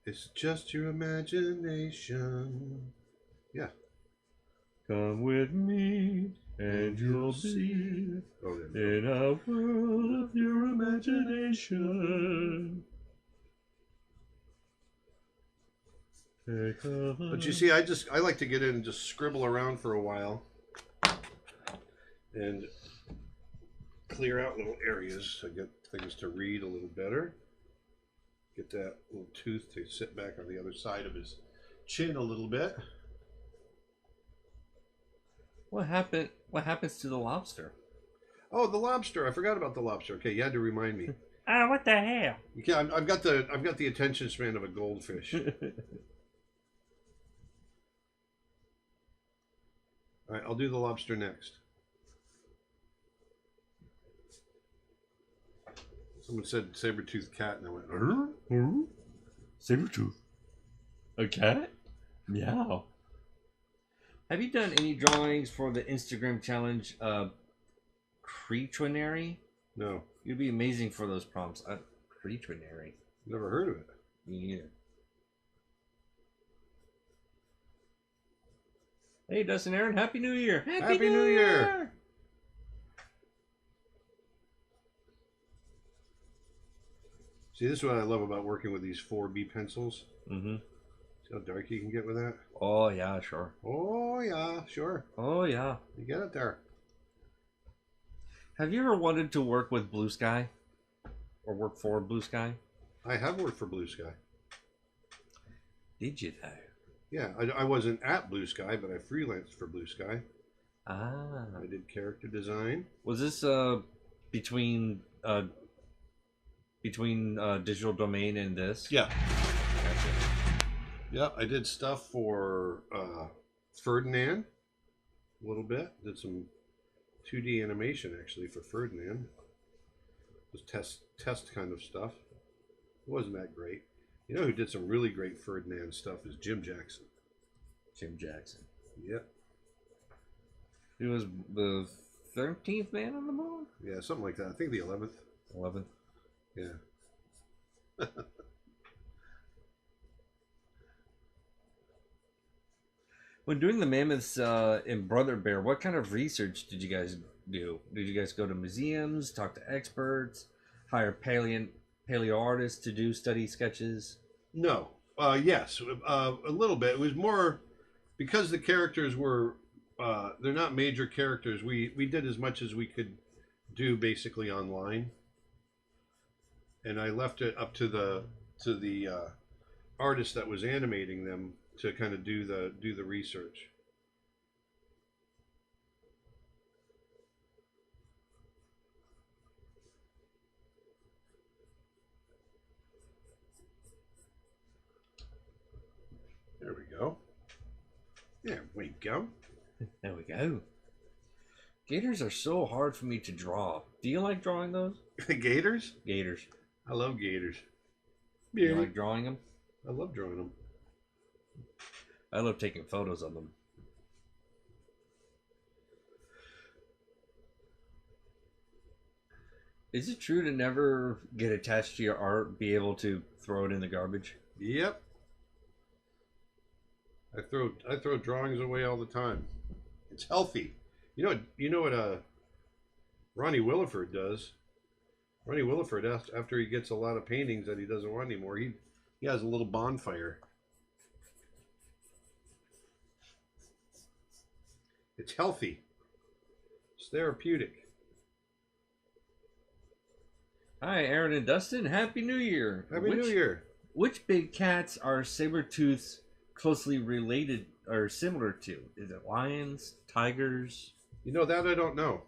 It's just your imagination. Yeah. Come with me and you'll be in a world of your imagination. But you see, I like to get in and just scribble around for a while and clear out little areas to get things to read a little better. Get that little tooth to sit back on the other side of his chin a little bit. What happens to the lobster? Oh, the lobster! I forgot about the lobster. Okay, you had to remind me. What the hell? Yeah, I've got the attention span of a goldfish. All right, I'll do the lobster next. Someone said saber-toothed cat, and I went, Saber-tooth. A cat? Meow. Have you done any drawings for the Instagram challenge, Creationary? No. You'd be amazing for those prompts. Creationary. Never heard of it. Me either. Hey, Dustin, Aaron, Happy New Year! Happy New Year! See, this is what I love about working with these 4B pencils. Mm-hmm. See how dark you can get with that? Oh, yeah, sure. Oh, yeah, sure. Oh, yeah. You get it there. Have you ever wanted to work with Blue Sky or work for Blue Sky? I have worked for Blue Sky. Did you though? Yeah, I wasn't at Blue Sky, but I freelanced for Blue Sky. Ah, I did character design. was this between Digital Domain and this? Yeah, Gotcha. yeah. I did stuff for Ferdinand a little bit. Did some 2D animation actually for Ferdinand. It was test kind of stuff. It wasn't that great. You know who did some really great Ferdinand stuff is Jim Jackson. Jim Jackson. Yep. He was the 13th man on the moon? Yeah, something like that. I think the 11th. 11th. Yeah. When doing the mammoths in Brother Bear, what kind of research did you guys do? Did you guys go to museums, talk to experts, hire paleo artists to do study sketches? No. Yes, a little bit. It was more because the characters were they're not major characters. We did as much as we could do basically online, and I left it up to the artist that was animating them to kind of do the research. There we go. There we go. There we go. Gators are so hard for me to draw. Do you like drawing those? Gators? Gators. I love gators. Do you like drawing them? I love drawing them. I love taking photos of them. Is it true to never get attached to your art, be able to throw it in the garbage? Yep. I throw drawings away all the time. It's healthy. You know what Ronnie Williford does? Ronnie Williford, after he gets a lot of paintings that he doesn't want anymore, he has a little bonfire. It's healthy. It's therapeutic. Hi, Aaron and Dustin. Happy New Year. Happy New Year. Which big cats are saber-tooths closely related or similar to? Is it lions, tigers? You know that I don't know.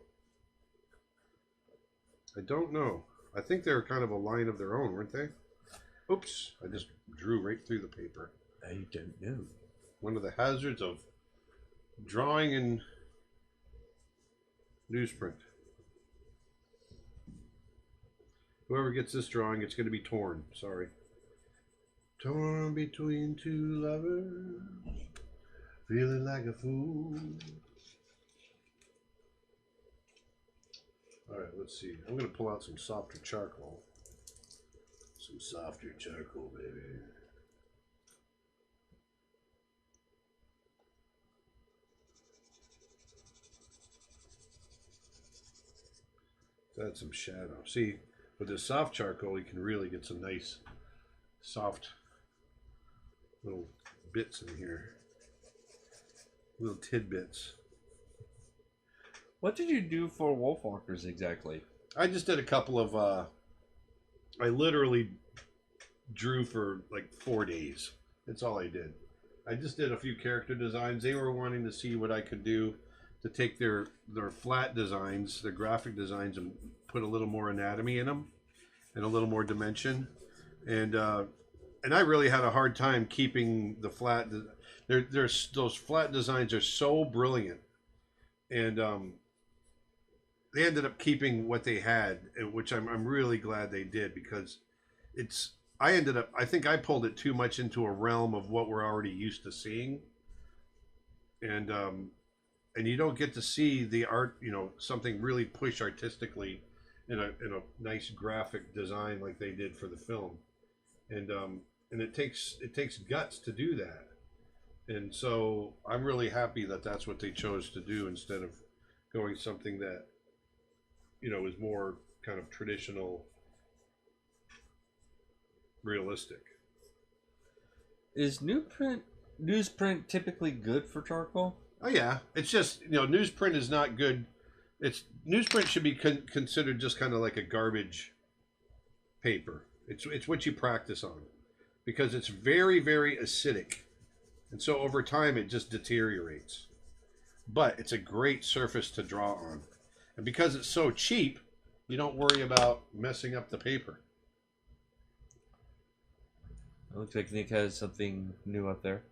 I don't know. I think they're kind of a line of their own, weren't they? Oops, I just drew right through the paper. I don't know. One of the hazards of drawing in newsprint. Whoever gets this drawing, it's going to be torn. Sorry. Torn between two lovers, feeling like a fool. All right, let's see. I'm going to pull out some softer charcoal. Some softer charcoal, baby. Add some shadow. See, with this soft charcoal, you can really get some nice, soft little bits in here. Little tidbits. What did you do for Wolfwalkers exactly? I just did a couple of, I literally drew for like 4 days. That's all I did. I just did a few character designs. They were wanting to see what I could do to take their flat designs, their graphic designs, and put a little more anatomy in them and a little more dimension. And I really had a hard time keeping the flat. There's those flat designs are so brilliant, and they ended up keeping what they had, which I'm really glad they did, because I think I pulled it too much into a realm of what we're already used to seeing, and you don't get to see the art, something really pushed artistically in a nice graphic design like they did for the film, and it takes guts to do that, and so I'm really happy that that's what they chose to do instead of going something that is more kind of traditional, realistic. Is newsprint typically good for charcoal? Oh yeah, it's just newsprint is not good. It's newsprint should be considered just kind of like a garbage paper. It's what you practice on because it's very, very acidic, and so over time it just deteriorates. But it's a great surface to draw on, and because it's so cheap, you don't worry about messing up the paper. It looks like Nick has something new up there.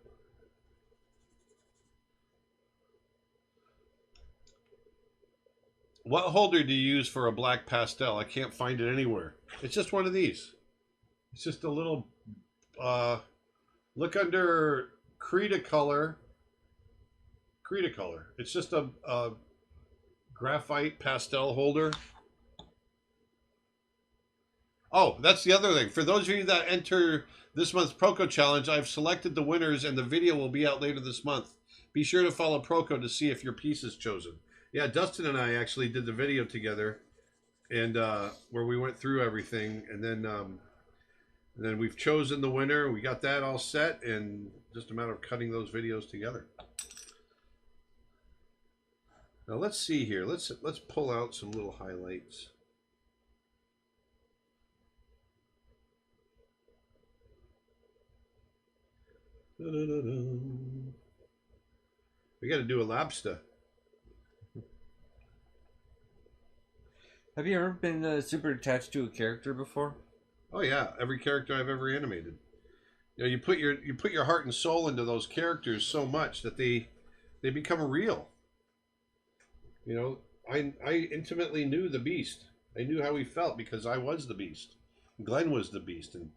What holder do you use for a black pastel? I can't find it anywhere. It's just one of these. It's just a little, look under Cretacolor. Cretacolor. It's just a graphite pastel holder. Oh, that's the other thing. For those of you that enter this month's Proco Challenge, I've selected the winners and the video will be out later this month. Be sure to follow Proco to see if your piece is chosen. Yeah, Dustin and I actually did the video together, and where we went through everything, and then we've chosen the winner. We got that all set, and just a matter of cutting those videos together. Now let's see here. Let's pull out some little highlights. We got to do a Lobster. Have you ever been super attached to a character before? Oh yeah, every character I've ever animated. You know, you put your heart and soul into those characters so much that they become real. You know, I intimately knew the Beast. I knew how he felt because I was the Beast. Glenn was the Beast, and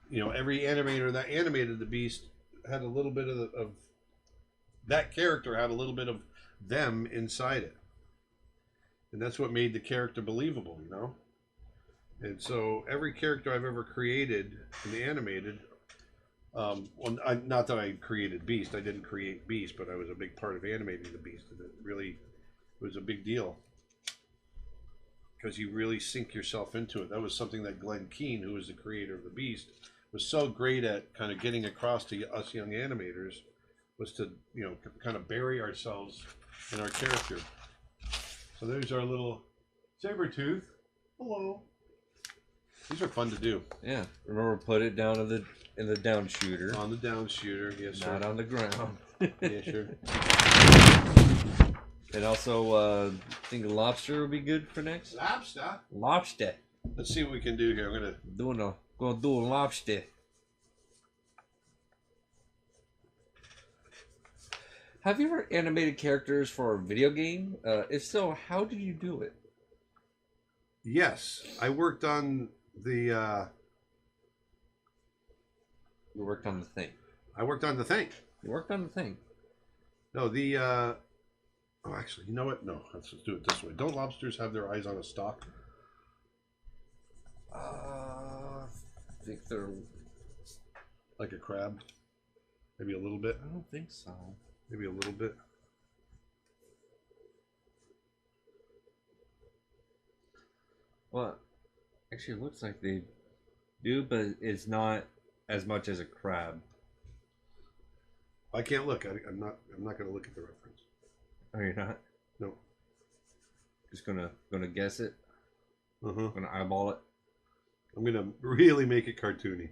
you know, every animator that animated the Beast had a little bit of that character had a little bit of them inside it. And that's what made the character believable, you know? And so every character I've ever created and animated, well, not that I created Beast. I didn't create Beast, but I was a big part of animating the Beast. And it really was a big deal. Because you really sink yourself into it. That was something that Glenn Keane, who was the creator of the Beast, was so great at kind of getting across to us young animators, was to, you know, kind of bury ourselves in our character. So there's our little saber tooth. Hello. These are fun to do. Yeah. Remember, put it down in the down shooter. On the down shooter, yes, sir. Not on the ground. Yeah, sure. And also, I think Lobster would be good for next. Lobster. Lobster. Let's see what we can do here. I'm Gonna do a lobster. Have you ever animated characters for a video game? If so, how did you do it? Yes, I worked on the. You worked on the thing. I worked on the thing. You worked on the thing. No, the. Oh, actually, you know what? No, let's just do it this way. Don't lobsters have their eyes on a stalk? I think they're like a crab. Maybe a little bit. I don't think so. Maybe a little bit. Well, actually, it looks like they do, but it's not as much as a crab. I can't look. I'm not going to look at the reference. Oh, you're not? No. Just gonna guess it. Uh-huh. Gonna eyeball it. I'm gonna really make it cartoony.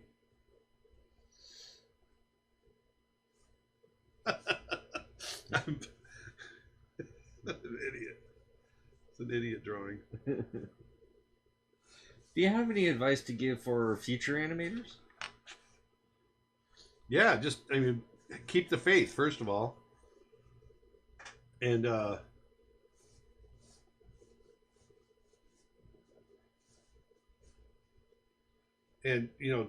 I'm an idiot. It's an idiot drawing. Do you have any advice to give for future animators? Yeah, just, I mean, keep the faith, first of all. And, you know,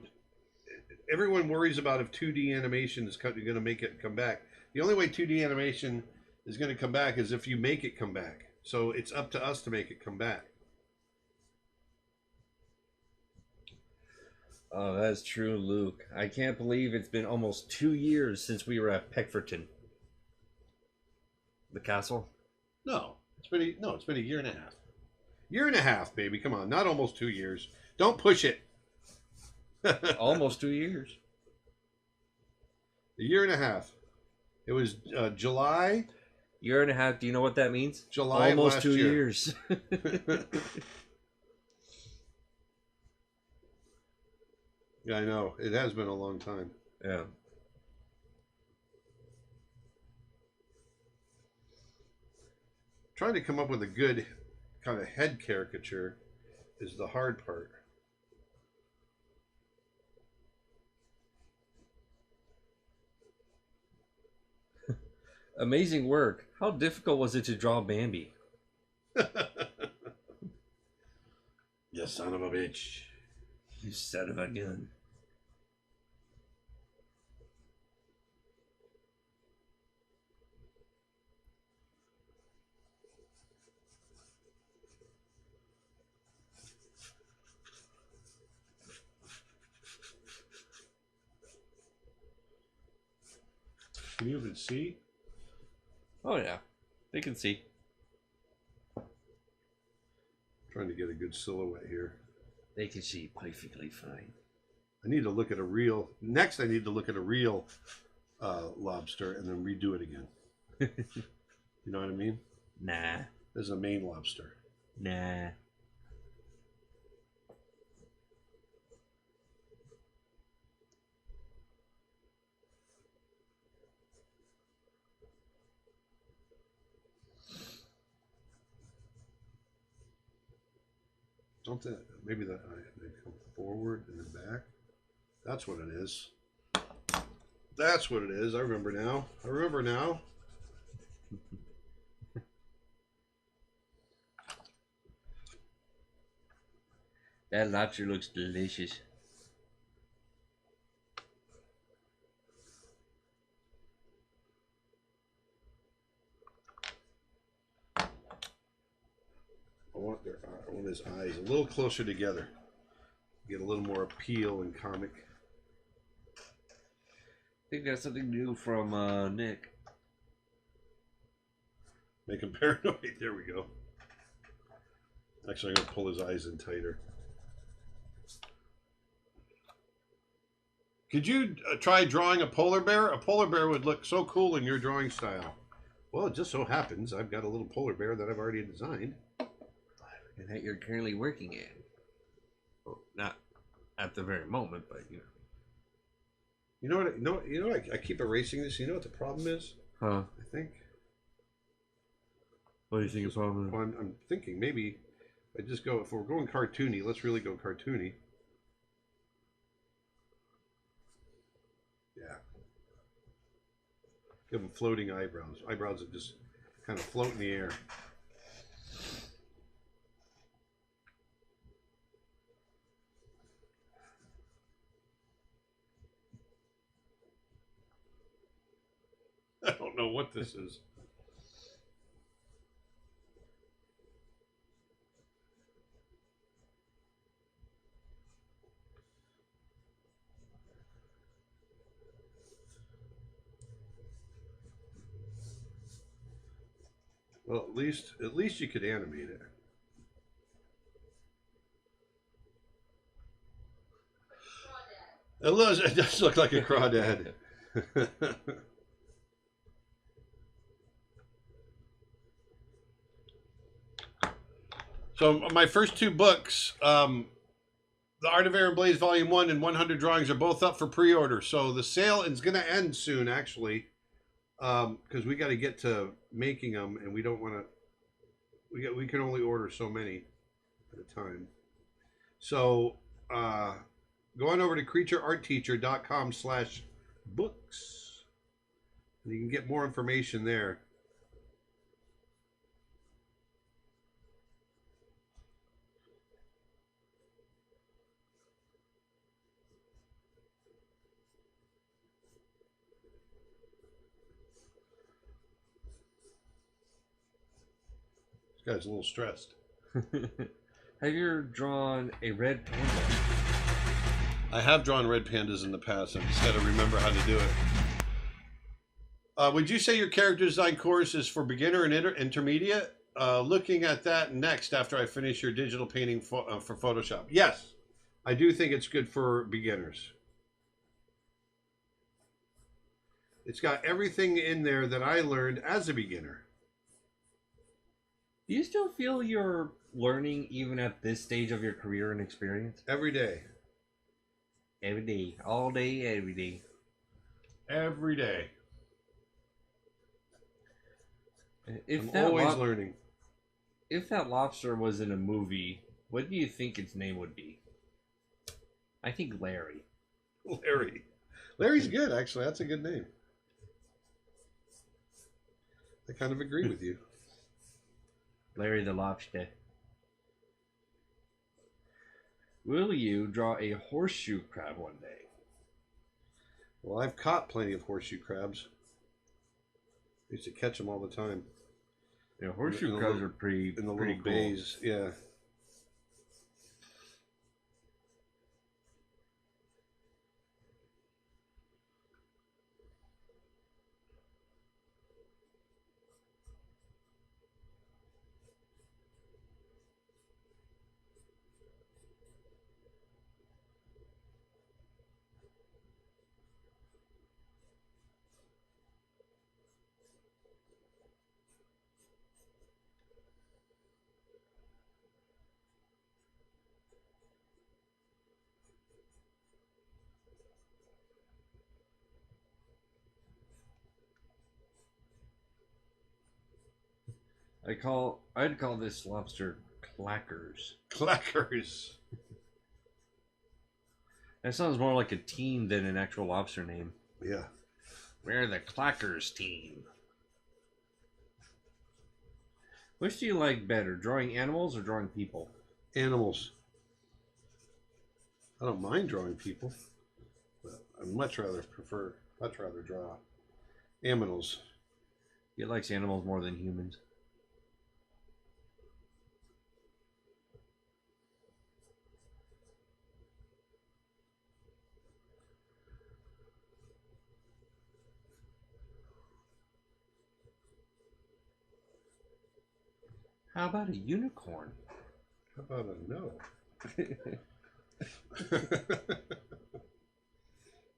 everyone worries about if 2D animation is going to make it come back. The only way 2D animation is going to come back is if you make it come back. So it's up to us to make it come back. Oh, that's true, Luke. I can't believe it's been almost 2 years since we were at Peckforton. The castle? No, it's been a year and a half. Year and a half, baby. Come on, not almost 2 years. Don't push it. Almost 2 years. A year and a half. It was July Year and a half. Do you know what that means? July of Almost last 2 year. years. Yeah, I know. It has been a long time. Yeah. Trying to come up with a good kind of head caricature is the hard part. Amazing work. How difficult was it to draw Bambi? You son of a bitch. You son of a gun. Can you even see? Oh yeah, they can see. Trying to get a good silhouette here. They can see perfectly fine. I need to look at a real. Next, I need to look at a real lobster and then redo it again. You know what I mean? Nah. There's a Maine lobster. Nah. Something. Maybe that they come forward and then back. That's what it is. That's what it is. I remember now. I remember now. That lobster looks delicious. I want his eyes a little closer together. Get a little more appeal and comic. I think that's something new from Nick. Make him paranoid. There we go. Actually, I'm going to pull his eyes in tighter. Could you try drawing a polar bear? A polar bear would look so cool in your drawing style. Well, it just so happens I've got a little polar bear that I've already designed. And that you're currently working in. Well, not at the very moment, but you know. You know what? I keep erasing this. You know what the problem is? Huh? I think. What do you think is wrong? Well, I'm thinking maybe I just go, if we're going cartoony, let's really go cartoony. Yeah. Give them floating eyebrows. Eyebrows that just kind of float in the air. I don't know what this is. Well, at least you could animate it. It does look like a crawdad. So my first two books, The Art of Air and Blaise Volume 1 and 100 Drawings, are both up for pre-order. So the sale is going to end soon, actually, because we got to get to making them, and we don't want to. We can only order so many at a time. So go on over to creatureartteacher.com/books, and you can get more information there. This guy's a little stressed. Have you ever drawn a red panda? I have drawn red pandas in the past. I just got to remember how to do it. Would you say your character design course is for beginner and intermediate? Looking at that next after I finish your digital painting for Photoshop. Yes, I do think it's good for beginners. It's got everything in there that I learned as a beginner. Do you still feel you're learning even at this stage of your career and experience? Every day. Every day, all day, every day. Every day. If I'm that always learning. if that lobster was in a movie, what do you think its name would be? I think Larry. Larry. Larry's good, actually. That's a good name. I kind of agree with you. Larry the Lobster. Will you draw a horseshoe crab one day? Well, I've caught plenty of horseshoe crabs. I used to catch them all the time. Yeah, horseshoe In crabs are pretty in the pretty little cool. bays. Yeah. I'd call this lobster clackers. Clackers. That sounds more like a team than an actual lobster name. Yeah. We're the clackers team. Which do you like better, drawing animals or drawing people? Animals. I don't mind drawing people, but I'd much rather draw aminals. He likes animals more than humans. How about a unicorn? How about a no?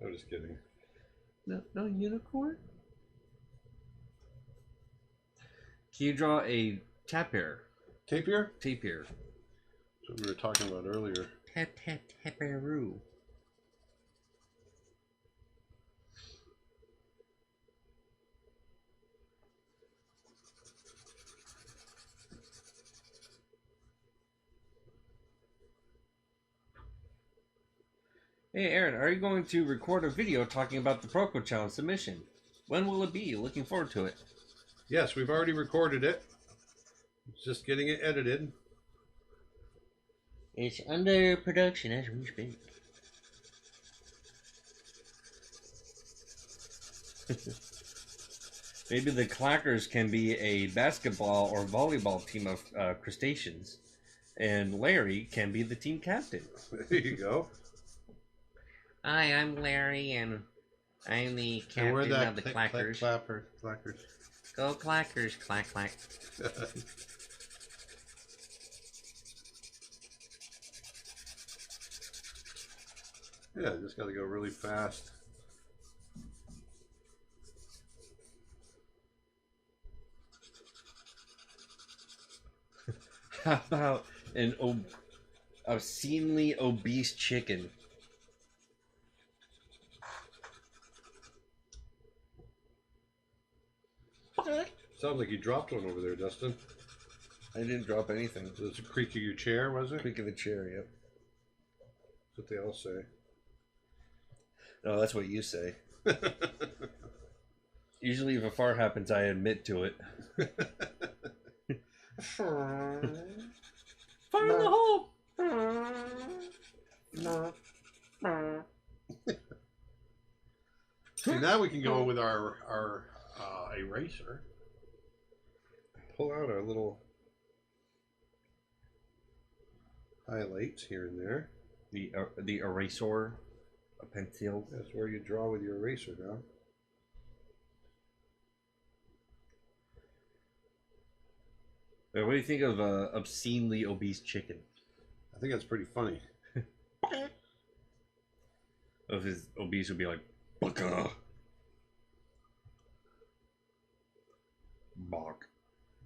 I'm just kidding. No unicorn? Can you draw a tapir? Tapir? Tapir. That's what we were talking about earlier. Tapiroo. Hey Aaron, are you going to record a video talking about the Proco Challenge submission? When will it be? Looking forward to it. Yes, we've already recorded it. It's just getting it edited. It's under production as we speak. Maybe the clackers can be a basketball or volleyball team of crustaceans, and Larry can be the team captain. There you go. Hi, I'm Larry, and I'm the And we're captain that of the clackers. clackers. Go clackers, clack clack. Yeah, just got to go really fast. How about an obscenely obese chicken? Sounds like you dropped one over there, Dustin. I didn't drop anything. Was it a creak of your chair, was it? Creak of the chair, yep. That's what they all say. No, that's what you say. Usually if a fart happens, I admit to it. Fart in the hole! See, now we can go with our eraser. Pull out our little highlights here and there. The eraser, a pencil. That's where you draw with your eraser now. What do you think of obscenely obese chicken? I think that's pretty funny. Of his obese would be like, Baka. Bok.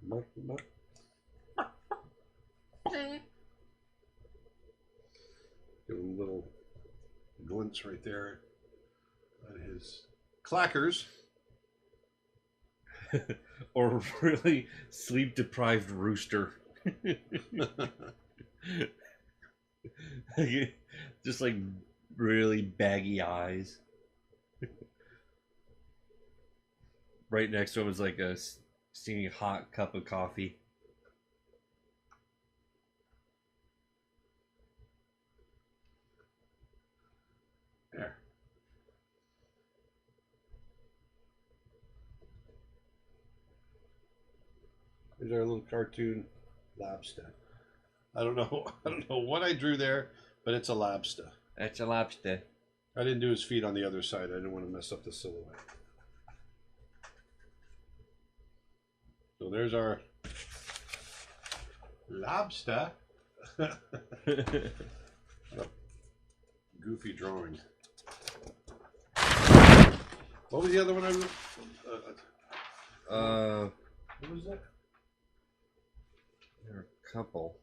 Bok, bok. Give him a little glimpse right there on his clackers. Or really sleep deprived rooster. Just like really baggy eyes. Right next to him is like a steaming hot cup of coffee. There. There's our little cartoon lobster. I don't know what I drew there, but it's a lobster. That's a lobster. I didn't do his feet on the other side. I didn't want to mess up the silhouette. So there's our lobster. Goofy drawing. What was the other one I wrote? What was that? There are a couple.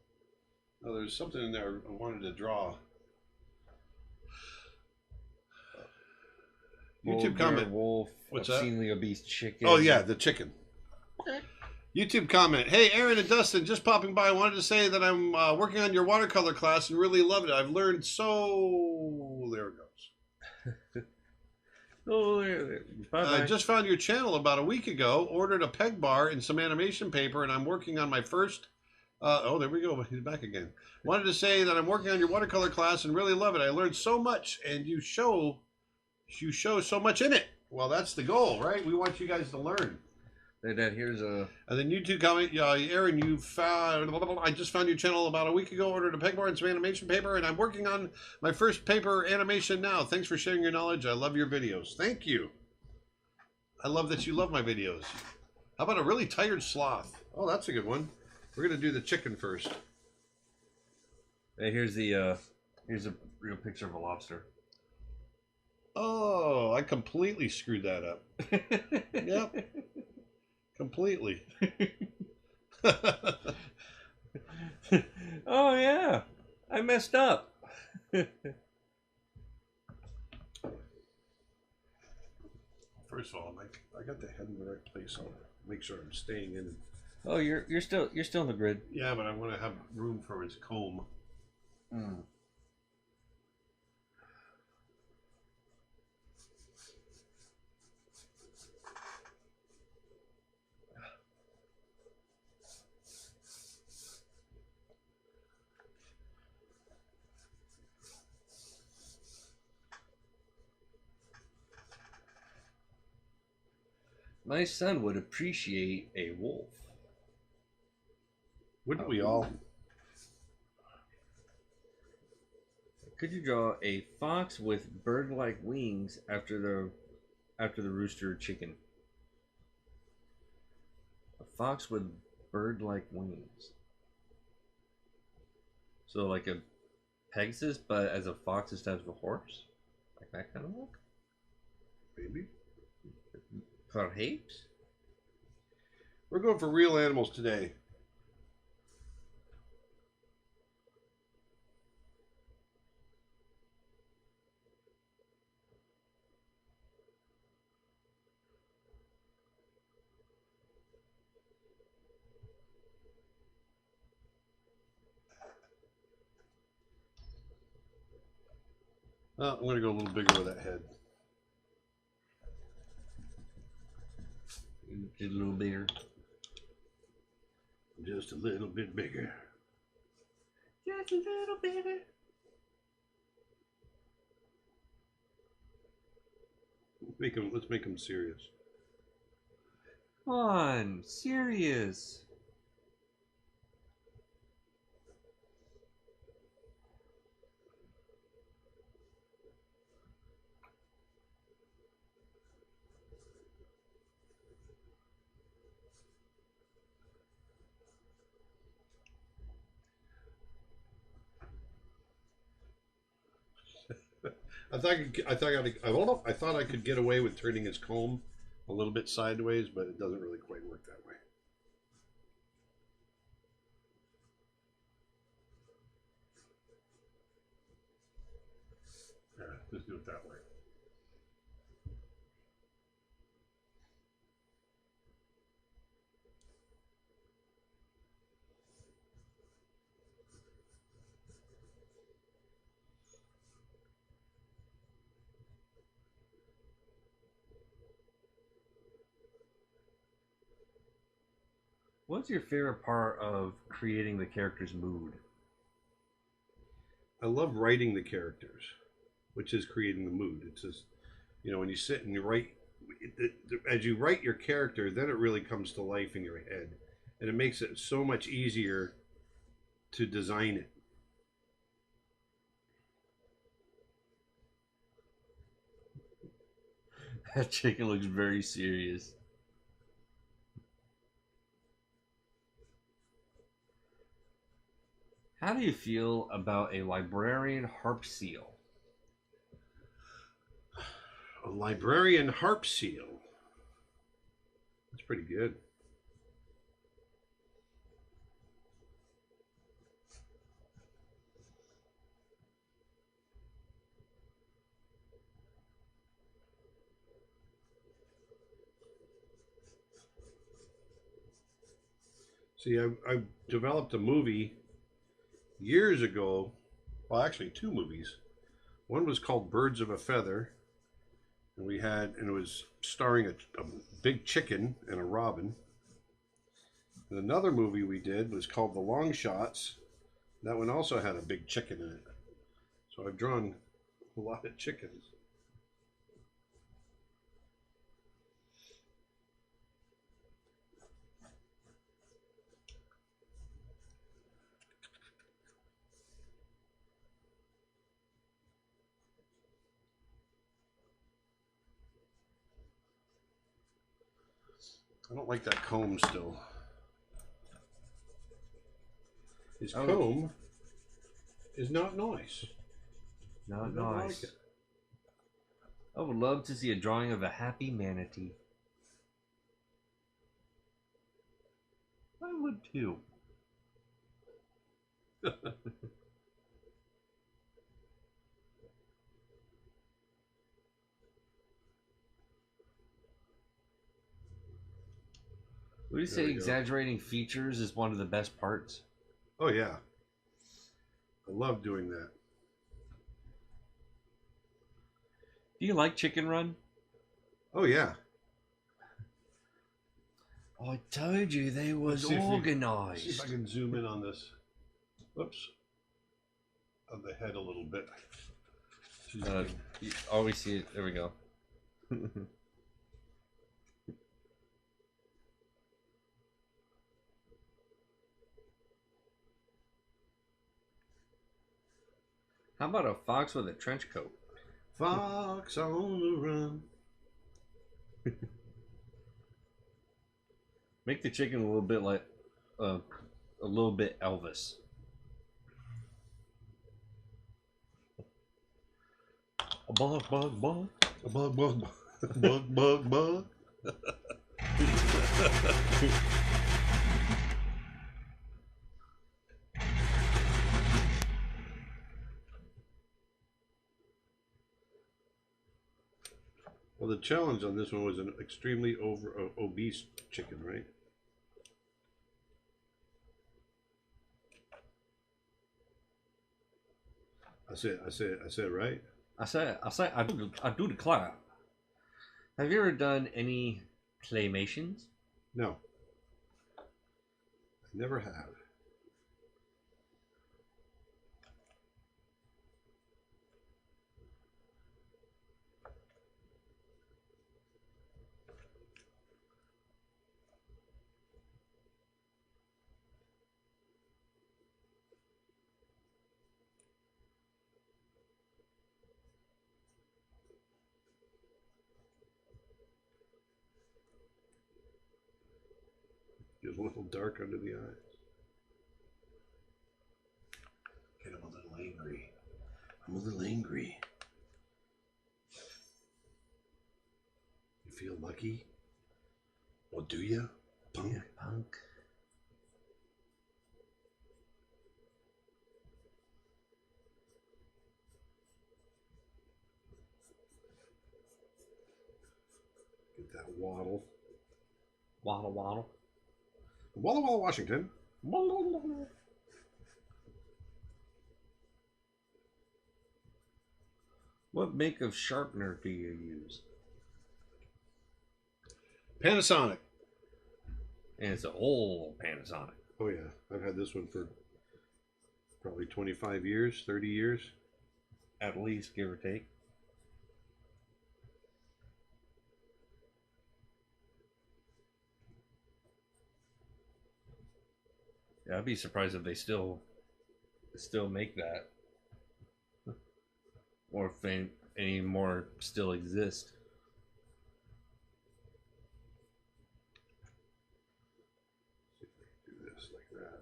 Oh, there's something in there I wanted to draw. YouTube comment. Wolf. What's that? Obscenely obese chicken. Oh yeah, the chicken. Okay. YouTube comment. Hey, Aaron and Dustin, just popping by. I wanted to say that I'm working on your watercolor class and really loved it. I've learned so... There it goes. Oh, there. Bye-bye. I just found your channel about a week ago, ordered a peg bar and some animation paper, and I'm working on my first... oh, there we go. He's back again. Wanted to say that I'm working on your watercolor class and really love it. I learned so much, and you show so much in it. Well, that's the goal, right? We want you guys to learn. Hey, Dad, here's a... And then YouTube comment, Aaron, you found... I just found your channel about a week ago, ordered a peg bar and some animation paper, and I'm working on my first paper animation now. Thanks for sharing your knowledge. I love your videos. Thank you. I love that you love my videos. How about a really tired sloth? Oh, that's a good one. We're going to do the chicken first. Hey, here's a real picture of a lobster. Oh, I completely screwed that up. Yep. Completely. Oh, yeah. I messed up. First of all, I got the head in the right place. I'll make sure I'm staying in. Oh, you're still in the grid. Yeah, but I want to have room for his comb. Mm. My son would appreciate a wolf. Wouldn't we all? Could you draw a fox with bird-like wings after the rooster chicken? A fox with bird-like wings. So like a Pegasus, but as a fox instead of a horse? Like that kind of look? Maybe. Perhaps? We're going for real animals today. I'm going to go a little bigger with that head. Just a little bigger. Just a little bit bigger. Just a little bigger. Let's make him serious. Come on, serious. I thought I could get away with turning his comb a little bit sideways, but it doesn't really quite work that way. Just do it that way. What's your favorite part of creating the character's mood? I love writing the characters, which is creating the mood. It's just, when you sit and you write, as you write your character, then it really comes to life in your head. And it makes it so much easier to design it. That chicken looks very serious. How do you feel about a librarian harp seal? A librarian harp seal. That's pretty good. See, I developed a movie years ago. Well, actually, two movies. One was called Birds of a Feather, and it was starring a big chicken and a robin. And another movie we did was called The Long Shots. That one also had a big chicken in it. So I've drawn a lot of chickens. I don't like that comb still. His comb is not nice. Not nice. Like it. I would love to see a drawing of a happy manatee. I would too. Would you say exaggerating features is one of the best parts? Oh yeah. I love doing that. Do you like Chicken Run? Oh yeah. I told you they was organized. See if I can zoom in on this. Whoops. Of the head a little bit. You always see it. There we go. How about a fox with a trench coat? Fox on the run. Make the chicken a little bit like a little bit Elvis. A bug, bug, bug. A bug, bug, bug. Bug, bug, bug. Well, the challenge on this one was an extremely obese chicken, right? I said right. I do declare. Have you ever done any claymations? No, I never have. Get a little dark under the eyes. Get him a little angry. I'm a little angry. You feel lucky? Well, do you, punk? Yeah, punk. Waddle. Waddle waddle. Walla Walla, Washington. What make of sharpener do you use? Panasonic. And it's an old Panasonic. Oh yeah, I've had this one for probably 25 years, 30 years. At least, give or take. Yeah, I'd be surprised if they still make that. Or if any more still exist. Do this like that.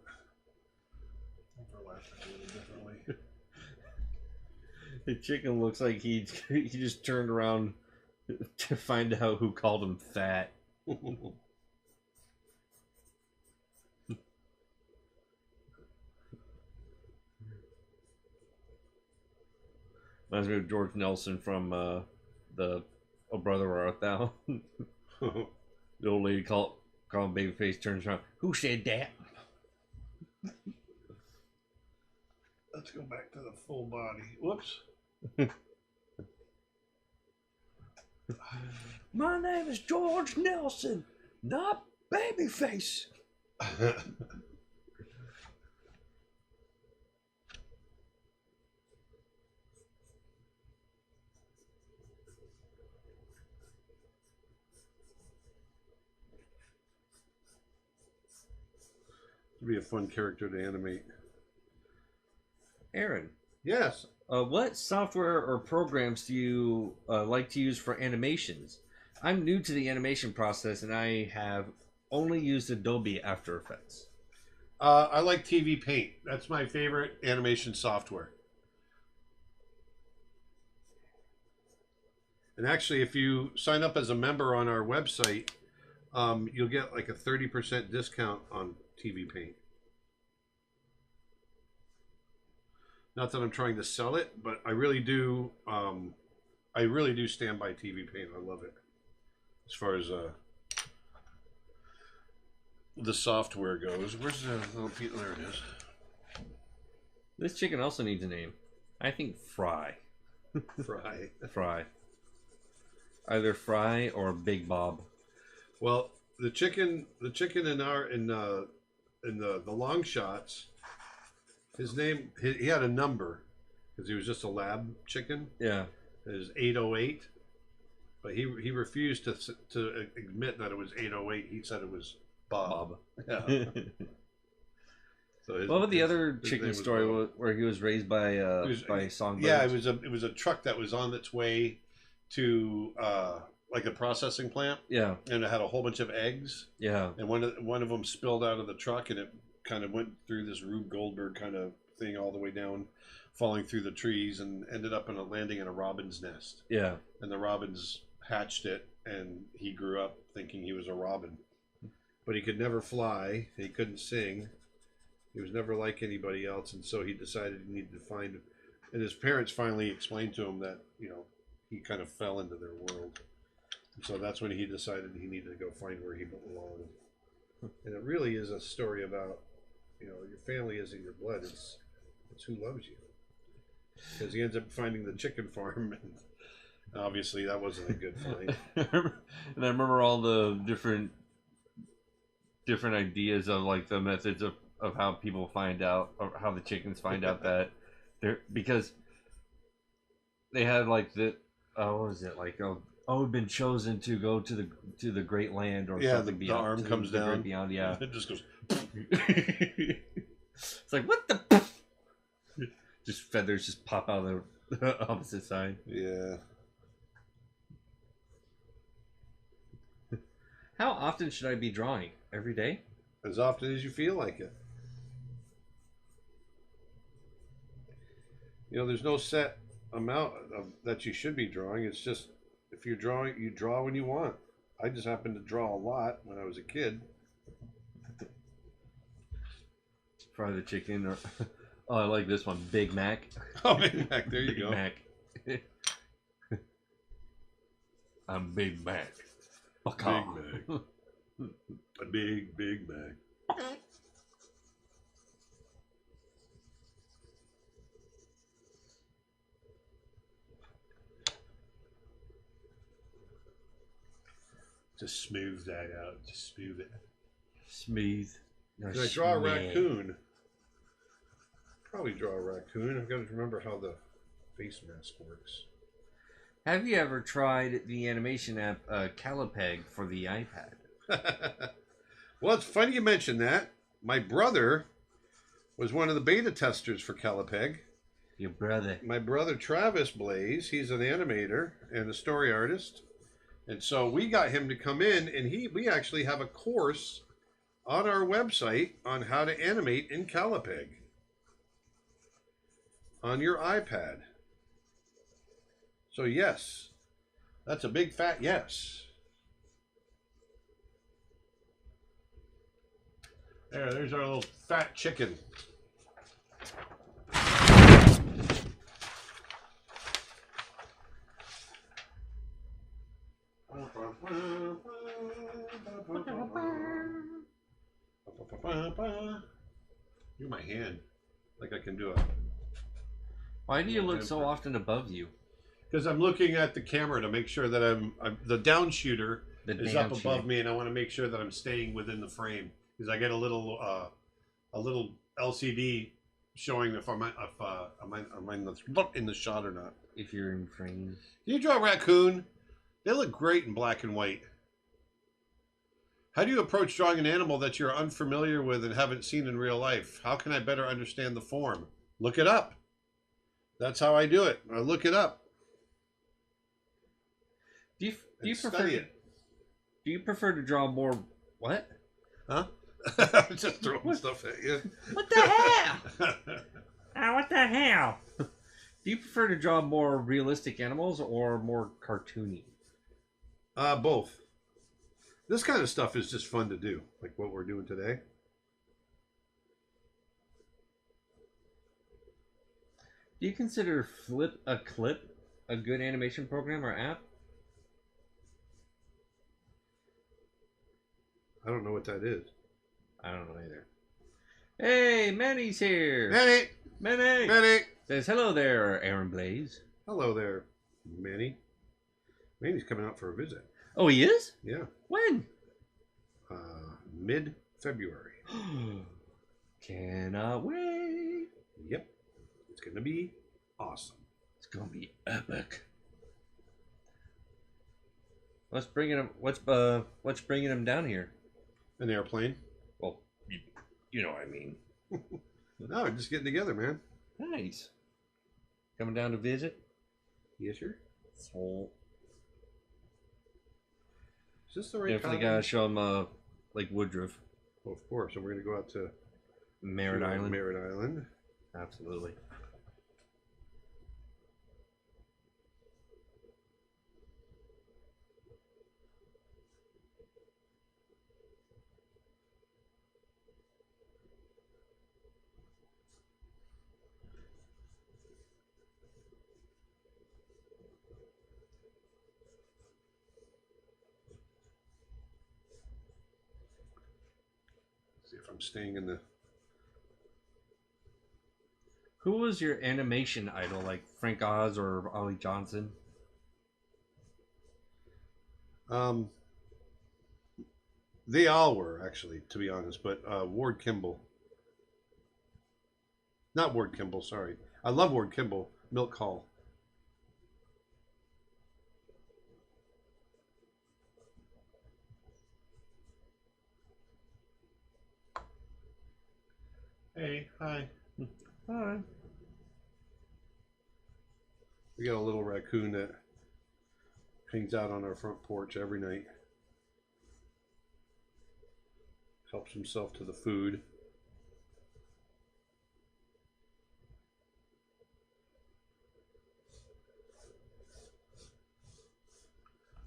Overlap it a little differently. The chicken looks like he just turned around to find out who called him fat. Reminds me of George Nelson from the "Oh Brother, Where Art Thou?" The old lady called him babyface, turns around. Who said that? Let's go back to the full body. Whoops. My name is George Nelson, not babyface. It'd be a fun character to animate. Aaron, Yes. what software or programs do you like to use for animations? I'm new to the animation process and I have only used Adobe After Effects. I like TV Paint. That's my favorite animation software. And actually, if you sign up as a member on our website, you'll get like a 30% discount on TV Paint. Not that I'm trying to sell it, but I really do. I really do stand by TV Paint. I love it. As far as the software goes, where's the little piece? There it is. This chicken also needs a name. I think Fry. Fry. Fry. Either Fry or Big Bob. Well, the chicken in the long shots, his name, he had a number because he was just a lab chicken. Yeah. It was 808, but he refused to admit that it was 808. He said it was Bob. Yeah. So What about the other chicken story where he was raised by songbirds? Yeah, it was a truck that was on its way to like a processing plant. Yeah. And it had a whole bunch of eggs. Yeah. And one of them spilled out of the truck, and it kind of went through this Rube Goldberg kind of thing all the way down, falling through the trees, and ended up landing in a robin's nest. Yeah. And the robins hatched it, and he grew up thinking he was a robin. But he could never fly. He couldn't sing. He was never like anybody else, and so he decided he needed to find. And his parents finally explained to him that he kind of fell into their world. And so that's when he decided he needed to go find where he belonged. And it really is a story about, your family isn't your blood; it's who loves you. Because he ends up finding the chicken farm, and obviously that wasn't a good find. And I remember all the different ideas of like the methods of how people find out, or how the chickens find out that they're, because they had like what was it, like we've been chosen to go to the great land, or something beyond. The arm comes down. Great beyond, yeah. It just goes. It's like, what the? Just feathers just pop out of the opposite side. Yeah. How often should I be drawing? Every day? As often as you feel like it. There's no set amount that you should be drawing. It's just, if you're drawing, you draw when you want. I just happened to draw a lot when I was a kid. Fry the chicken, or I like this one, Big Mac. Oh, Big Mac, there you go. Mac. I'm Big Mac. Big Mac. A big Mac. Just smooth that out. Just smooth it. Smooth. No, Can I draw a raccoon? Probably draw a raccoon. I've got to remember how the face mask works. Have you ever tried the animation app Calipeg for the iPad? Well, it's funny you mention that. My brother was one of the beta testers for Calipeg. Your brother. My brother Travis Blaise, he's an animator and a story artist. And so we got him to come in, and we actually have a course on our website on how to animate in Calipeg on your iPad. So yes, that's a big fat yes. There's our little fat chicken. You're my hand. Like I can do it. Why do you look so often above you? Because I'm looking at the camera to make sure that I'm the down shooter is up above me, and I want to make sure that I'm staying within the frame. Because I get a little LCD showing if I'm in the shot or not. If you're in frame. Can you draw a raccoon? They look great in black and white. How do you approach drawing an animal that you're unfamiliar with and haven't seen in real life? How can I better understand the form? Look it up. That's how I do it. I look it up. Do you prefer to draw more what? Huh? I'm just throwing stuff at you. What the hell? What the hell? Do you prefer to draw more realistic animals or more cartoony? Both. This kind of stuff is just fun to do, like what we're doing today. Do you consider Flip a Clip a good animation program or app? I don't know what that is. I don't know either. Hey, Manny's here. Manny! Manny! Says, hello there, Aaron Blaise. Hello there, Manny. Manny's coming out for a visit. Oh, he is? Yeah. When? Mid-February. Cannot wait. Yep. It's going to be awesome. It's going to be epic. What's bringing him down here? An airplane. Well, you know what I mean. No, we're just getting together, man. Nice. Coming down to visit? Yes, sir. So, Is this the right definitely time? gotta show him Lake Woodruff. Well, of course. So we're going to go out to Merritt Island. Merritt Island. Absolutely. See if I'm staying in the... Who was your animation idol, like Frank Oz or Ollie Johnson? They all were, actually, to be honest, but Ward Kimball. Not Ward Kimball, sorry. I love Ward Kimball. Milk Hall. Hey, hi. Hi. We got a little raccoon that hangs out on our front porch every night. Helps himself to the food.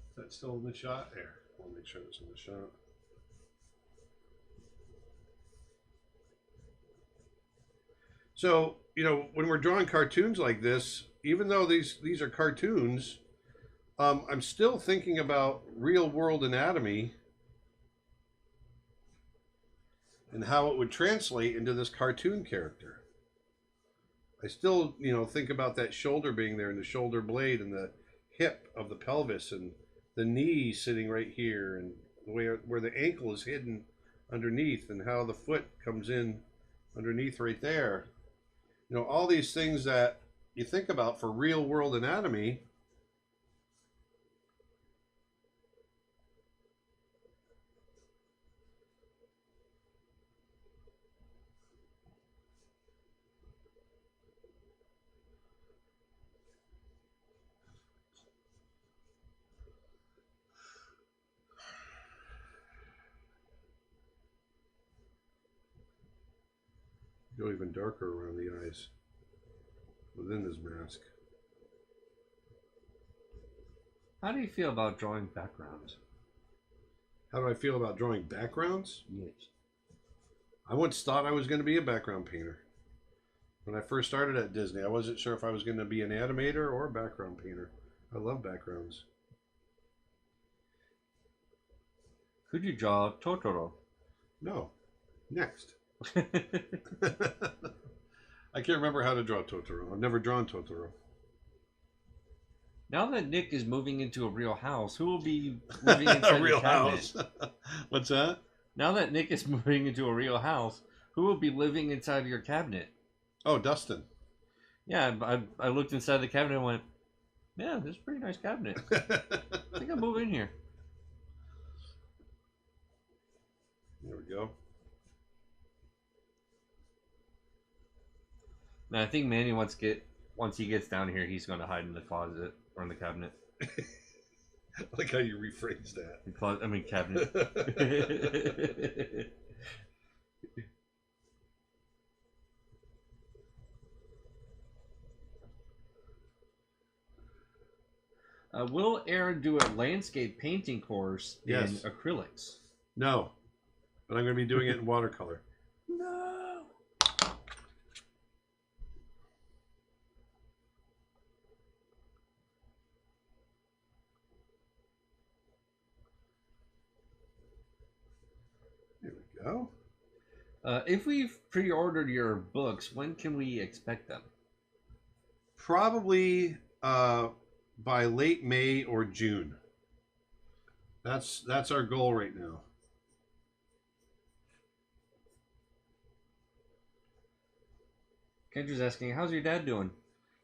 Is that still in the shot? There. I'll make sure it's in the shot. So, you know, when we're drawing cartoons like this, even though these are cartoons, I'm still thinking about real world anatomy and how it would translate into this cartoon character. I still, think about that shoulder being there and the shoulder blade and the hip of the pelvis and the knee sitting right here and the way where the ankle is hidden underneath and how the foot comes in underneath right there. All these things that you think about for real world anatomy. Go even darker around the eyes within this mask. How do you feel about drawing backgrounds? How do I feel about drawing backgrounds? Yes. I once thought I was going to be a background painter. When I first started at Disney, I wasn't sure if I was going to be an animator or a background painter. I love backgrounds. Could you draw Totoro? No. Next. I can't remember how to draw Totoro. I've never drawn Totoro. Now that Nick is moving into a real house, who will be living inside A real the cabinet? house. What's that? Now that Nick is moving into a real house, who will be living inside your cabinet? Oh, Dustin. Yeah, I looked inside the cabinet and went, yeah, this is a pretty nice cabinet. I think I'll move in here. There we go. Now, I think Manny once he gets down here, he's going to hide in the closet or in the cabinet. I like how you rephrased that. Cabinet. Will Aaron do a landscape painting course Yes. in acrylics? No, but I'm going to be doing it in watercolor. No. There we go. If we've pre-ordered your books, when can we expect them? Probably by late May or June. That's our goal right now. Kendra's asking, how's your dad doing?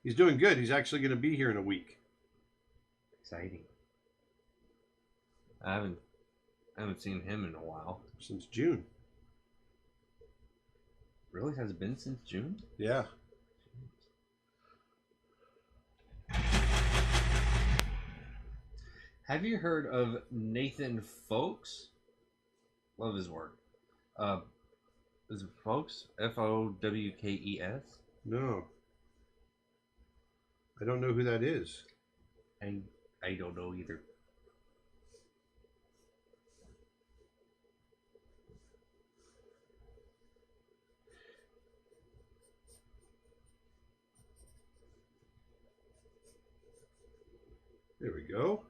He's doing good. He's actually going to be here in a week. Exciting. I haven't seen him in a while. Since June. Really? Has it been since June? Yeah. Have you heard of Nathan Folks? Love his work. Is it Folks? Fowkes? No. I don't know who that is. I don't know either. There we go.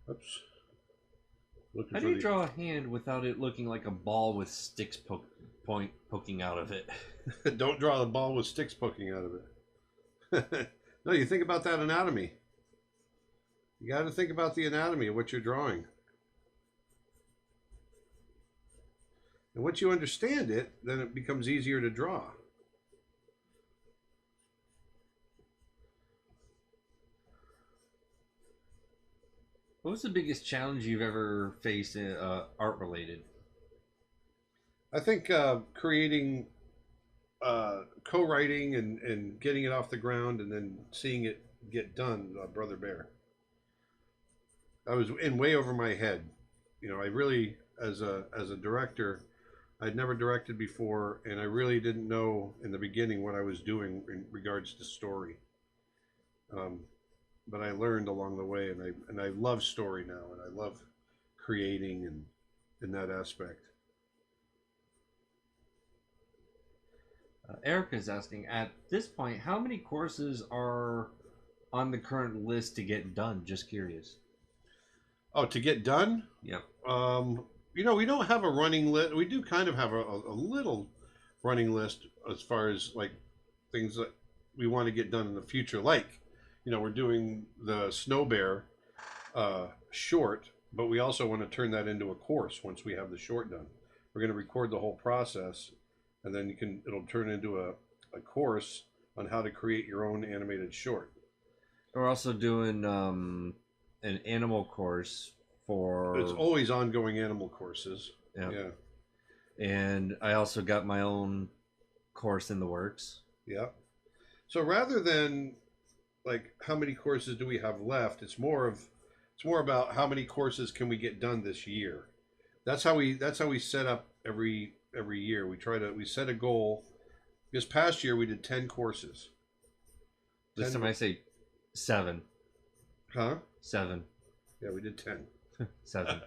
Oops. How do you draw a hand without it looking like a ball with sticks poking out of it? Don't draw the ball with sticks poking out of it. No, you think about that anatomy. You got to think about the anatomy of what you're drawing. And once you understand it, then it becomes easier to draw. What was the biggest challenge you've ever faced art related? I think creating, co-writing and getting it off the ground and then seeing it get done, Brother Bear. I was in way over my head. I really, as a director, I'd never directed before, and I really didn't know in the beginning what I was doing in regards to story. But I learned along the way, and I love story now, and I love creating and in that aspect. Erica's asking, at this point, how many courses are on the current list to get done? Just curious. Oh, to get done? Yep. We don't have a running list. We do kind of have a little running list as far as like things that we want to get done in the future. Like, we're doing the Snow Bear short, but we also want to turn that into a course once we have the short done. We're going to record the whole process, and then it'll turn into a course on how to create your own animated short. We're also doing an animal course for. It's always ongoing animal courses. Yep. Yeah. And I also got my own course in the works. Yeah. So rather than like how many courses do we have left, it's more about how many courses can we get done this year. That's how we set up every year. We set a goal. This past year we did 10 courses. This time I say 7. Huh? 7. Yeah, we did 10. 7.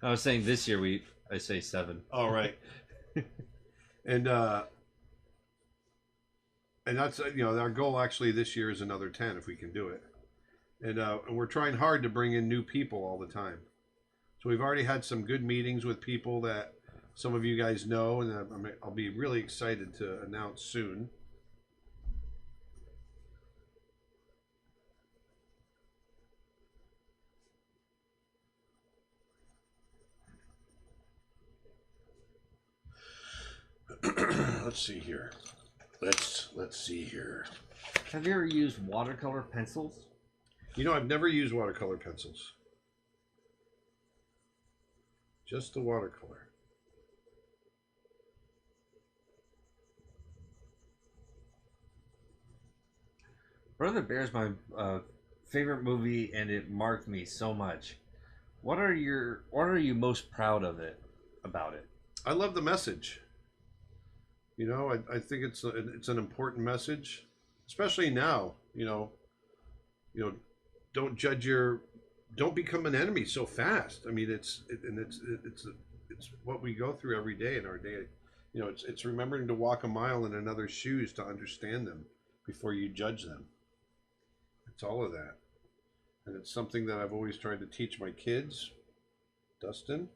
I was saying this year I say 7. All right. And that's our goal actually this year is another 10 if we can do it. And we're trying hard to bring in new people all the time. So we've already had some good meetings with people that some of you guys know, and I'll be really excited to announce soon. Let's see here. Let's see here. Have you ever used watercolor pencils? I've never used watercolor pencils. Just the watercolor. Brother Bear is my favorite movie, and it marked me so much. What are you most proud of about it? I love the message. I think it's an important message, especially now. Don't become an enemy so fast. I mean, it's what we go through every day in our day. It's remembering to walk a mile in another's shoes to understand them before you judge them. It's all of that, and it's something that I've always tried to teach my kids, Dustin,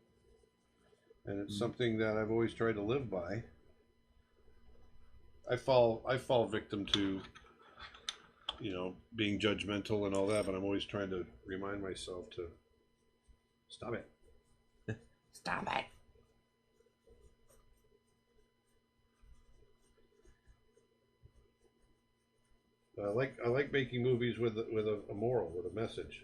and it's something that I've always tried to live by. I fall victim to, being judgmental and all that, but I'm always trying to remind myself to stop it. Stop it. I like making movies with a moral, with a message.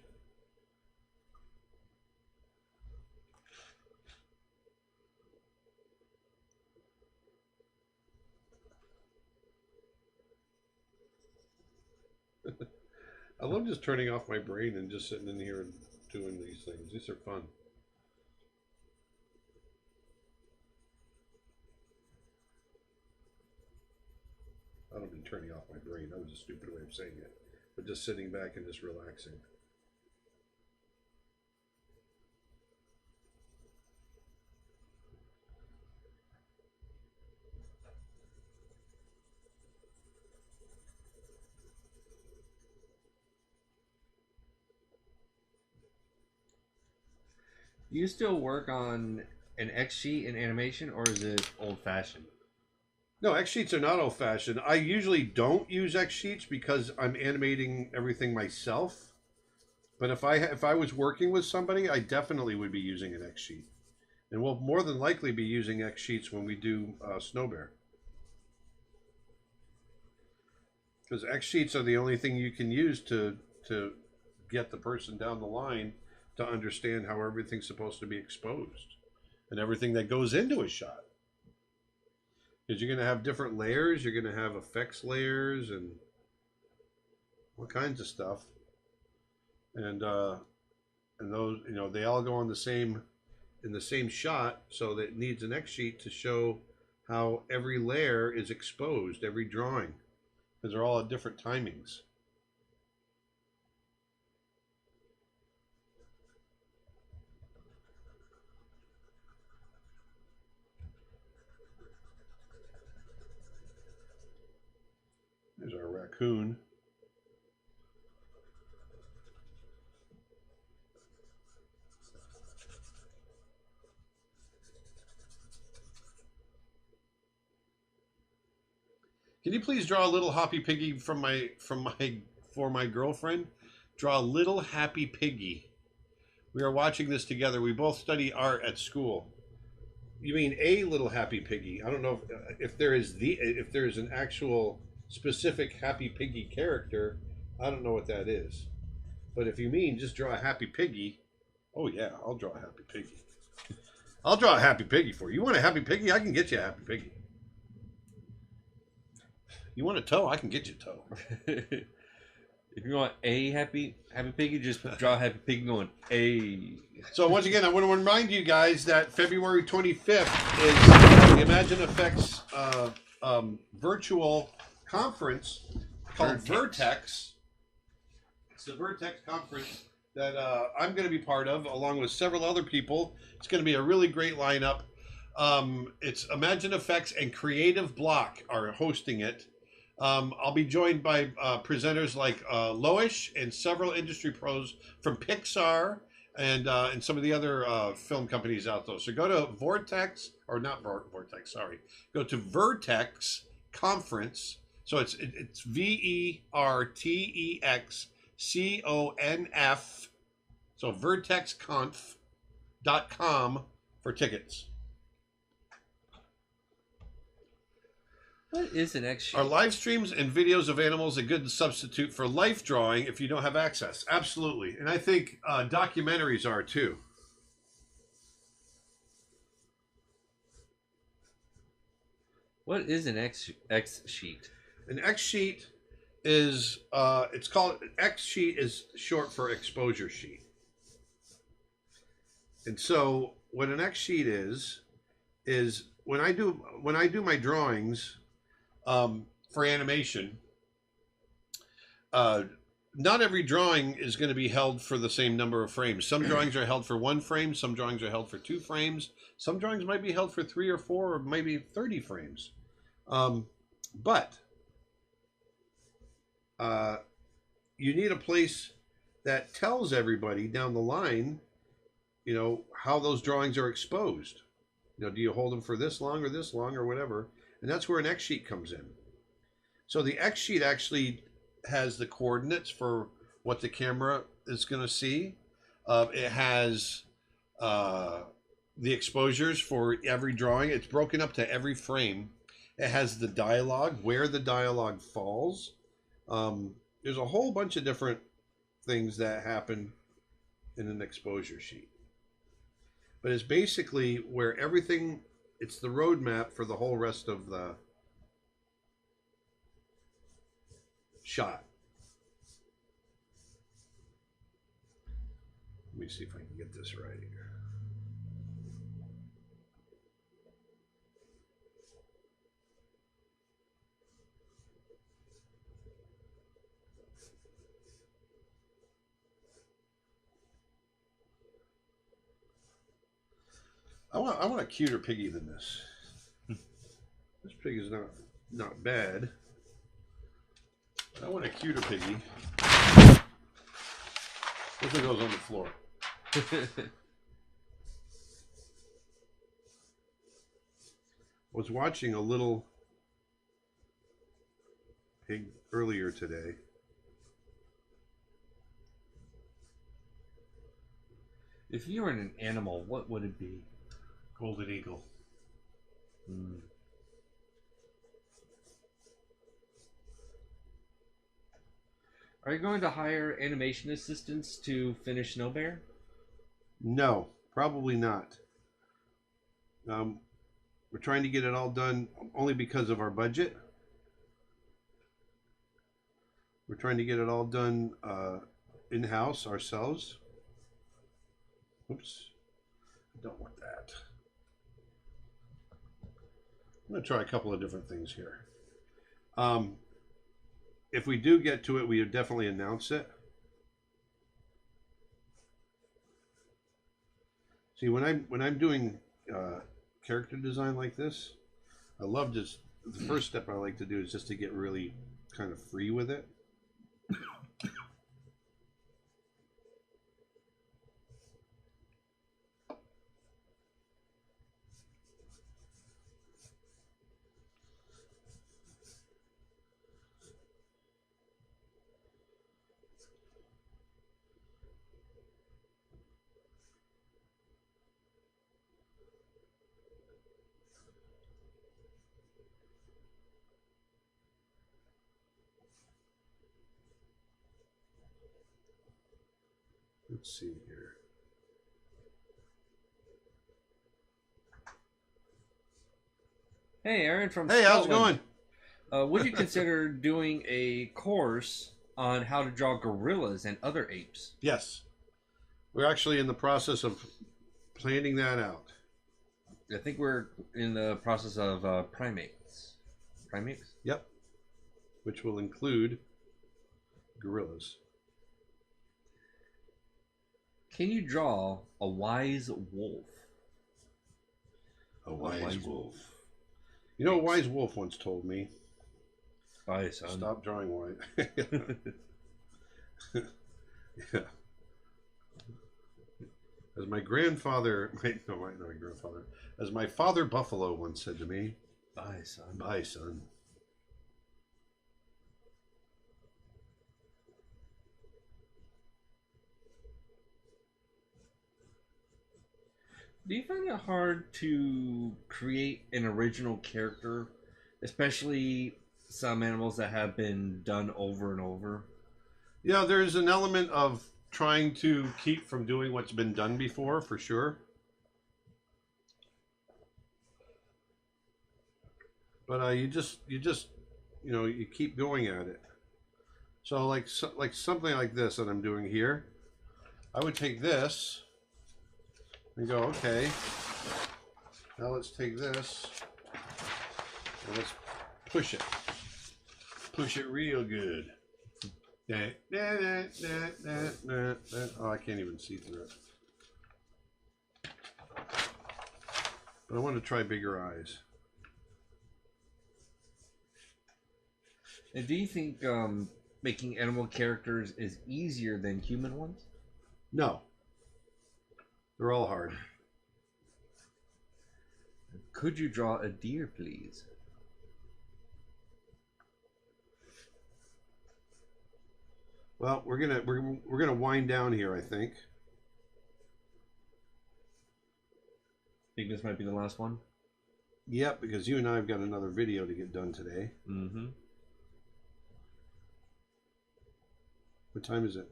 I love just turning off my brain and just sitting in here and doing these things. These are fun. I don't mean turning off my brain. That was a stupid way of saying it. But just sitting back and just relaxing. Do you still work on an X sheet in animation, or is it old fashioned? No, X sheets are not old fashioned. I usually don't use X sheets because I'm animating everything myself. But if I was working with somebody, I definitely would be using an X sheet, and we'll more than likely be using X sheets when we do Snow Bear. Because X sheets are the only thing you can use to get the person down the line to understand how everything's supposed to be exposed and everything that goes into a shot. Because you're going to have different layers, you're going to have effects layers and all kinds of stuff. And those, they all go on in the same shot, so that it needs an X sheet to show how every layer is exposed, every drawing, because they're all at different timings. There's our raccoon. Can you please draw a little happy piggy for my girlfriend? Draw a little happy piggy. We are watching this together. We both study art at school. You mean a little happy piggy? I don't know if there is an actual specific happy piggy character. I don't know what that is. But if you mean just draw a happy piggy, oh yeah, I'll draw a happy piggy. I'll draw a happy piggy for you. You want a happy piggy? I can get you a happy piggy. You want a toe? I can get you a toe. If you want a happy piggy, just draw a happy piggy going a. So once again, I want to remind you guys that February 25th is the Imagine Effects virtual conference called Vertex. It's the Vertex conference that I'm going to be part of, along with several other people. It's going to be a really great lineup. It's Imagine Effects and Creative Block are hosting it. I'll be joined by presenters like Loish and several industry pros from Pixar and some of the other film companies out there. So go to Vortex, or not Vortex, sorry. Go to Vertex Conference. So it's VERTEXCONF. So vertexconf.com for tickets. What is an X sheet? Are live streams and videos of animals a good substitute for life drawing if you don't have access? Absolutely. And I think documentaries are too. What is an X sheet? An X sheet is, X sheet is short for exposure sheet. And so what an X sheet is when I do my drawings, for animation, not every drawing is going to be held for the same number of frames. Some drawings are held for 1 frame, some drawings are held for 2 frames, some drawings might be held for 3 or 4 or maybe 30 frames. But you need a place that tells everybody down the line, you know, how those drawings are exposed. You know, do you hold them for this long or whatever? And that's where an X sheet comes in. So the X sheet actually has the coordinates for what the camera is going to see. It has the exposures for every drawing. It's broken up to every frame. It has the dialogue, where the dialogue falls. There's a whole bunch of different things that happen in an exposure sheet. But it's basically where everything, it's the roadmap for the whole rest of the shot. Let me see if I can get this right here. I want a cuter piggy than this. This pig is not bad. I want a cuter piggy. This one goes on the floor. Was watching a little pig earlier today. If you were an animal, what would it be? Golden eagle. Are you going to hire animation assistants to finish Snow Bear? No, probably not. We're trying to get it all done only because of our budget. We're trying to get it all done in-house ourselves. Oops, I don't want that. I'm going to try a couple of different things here. If we do get to it, we would definitely announce it. See, when I'm doing character design like this, I love just the first step I like to do is just to get really kind of free with it. Let's see here. Hey, Aaron from Hey, how's it Scotland. going? Would you consider doing a course on how to draw gorillas and other apes? Yes. We're actually in the process of planning that out. I think we're in the process of primates. Primates? Yep. Which will include gorillas. Can you draw a wise wolf? A wise wolf. You know, a wise wolf once told me, Bye, son. stop drawing white. Yeah. As my grandfather, not my grandfather, as my father Buffalo once said to me, Bye, son. bye, son. Do you find it hard to create an original character, especially some animals that have been done over and over? Yeah, there's an element of trying to keep from doing what's been done before, for sure. But you just you keep going at it. So like something like this that I'm doing here, I would take this and go, okay, now let's take this and let's push it real good. Oh, I can't even see through it. But I want to try bigger eyes. And do you think making animal characters is easier than human ones? No. They're all hard. Could you draw a deer, please? Well, we're gonna wind down here, I think. Think this might be the last one? Yep, because you and I have got another video to get done today. Mm-hmm. What time is it?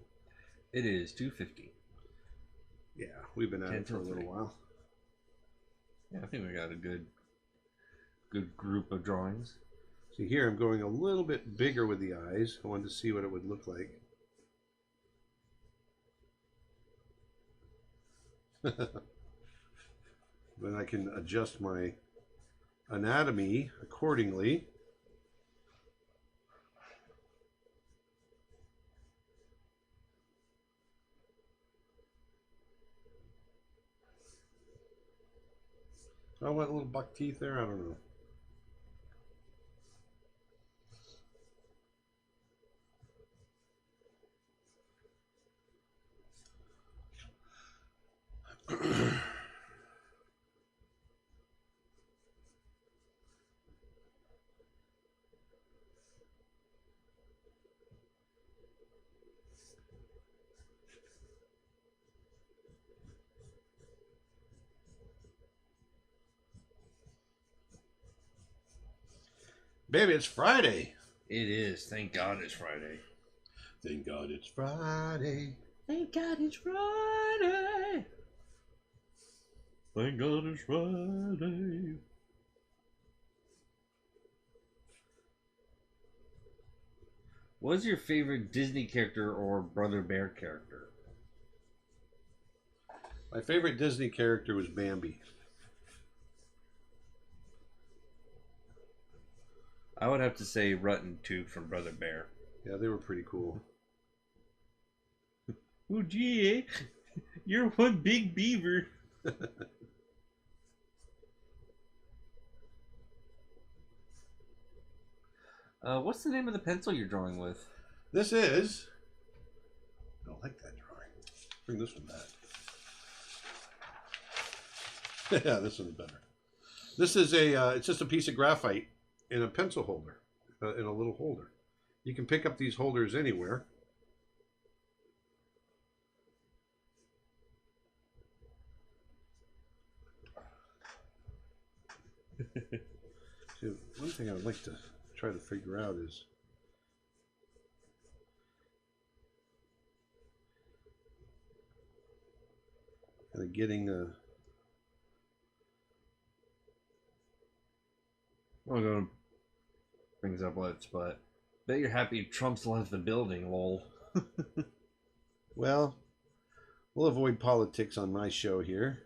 It is 2:50. Yeah, we've been at 10 it for a till little 3. while. Yeah, I think we got a good group of drawings. See here, I'm going a little bit bigger with the eyes. I wanted to see what it would look like. Then I can adjust my anatomy accordingly. I want little buck teeth there. I don't know. Baby, it's Friday. It is. Thank God it's Friday. Thank God it's Friday. Thank God it's Friday. Thank God it's Friday. What's your favorite Disney character or Brother Bear character? My favorite Disney character was Bambi. I would have to say Rut and Toot from Brother Bear. Yeah, they were pretty cool. Oh gee, eh? You're one big beaver. What's the name of the pencil you're drawing with? This is. I don't like that drawing. Bring this one back. Yeah, this one's better. This is a. It's just a piece of graphite in a pencil holder, in a little holder. You can pick up these holders anywhere. So one thing I would like to try to figure out is kind of getting I'm gonna brings up Lapse, but bet you're happy Trump's left the building, lol. well, we'll avoid politics on my show here,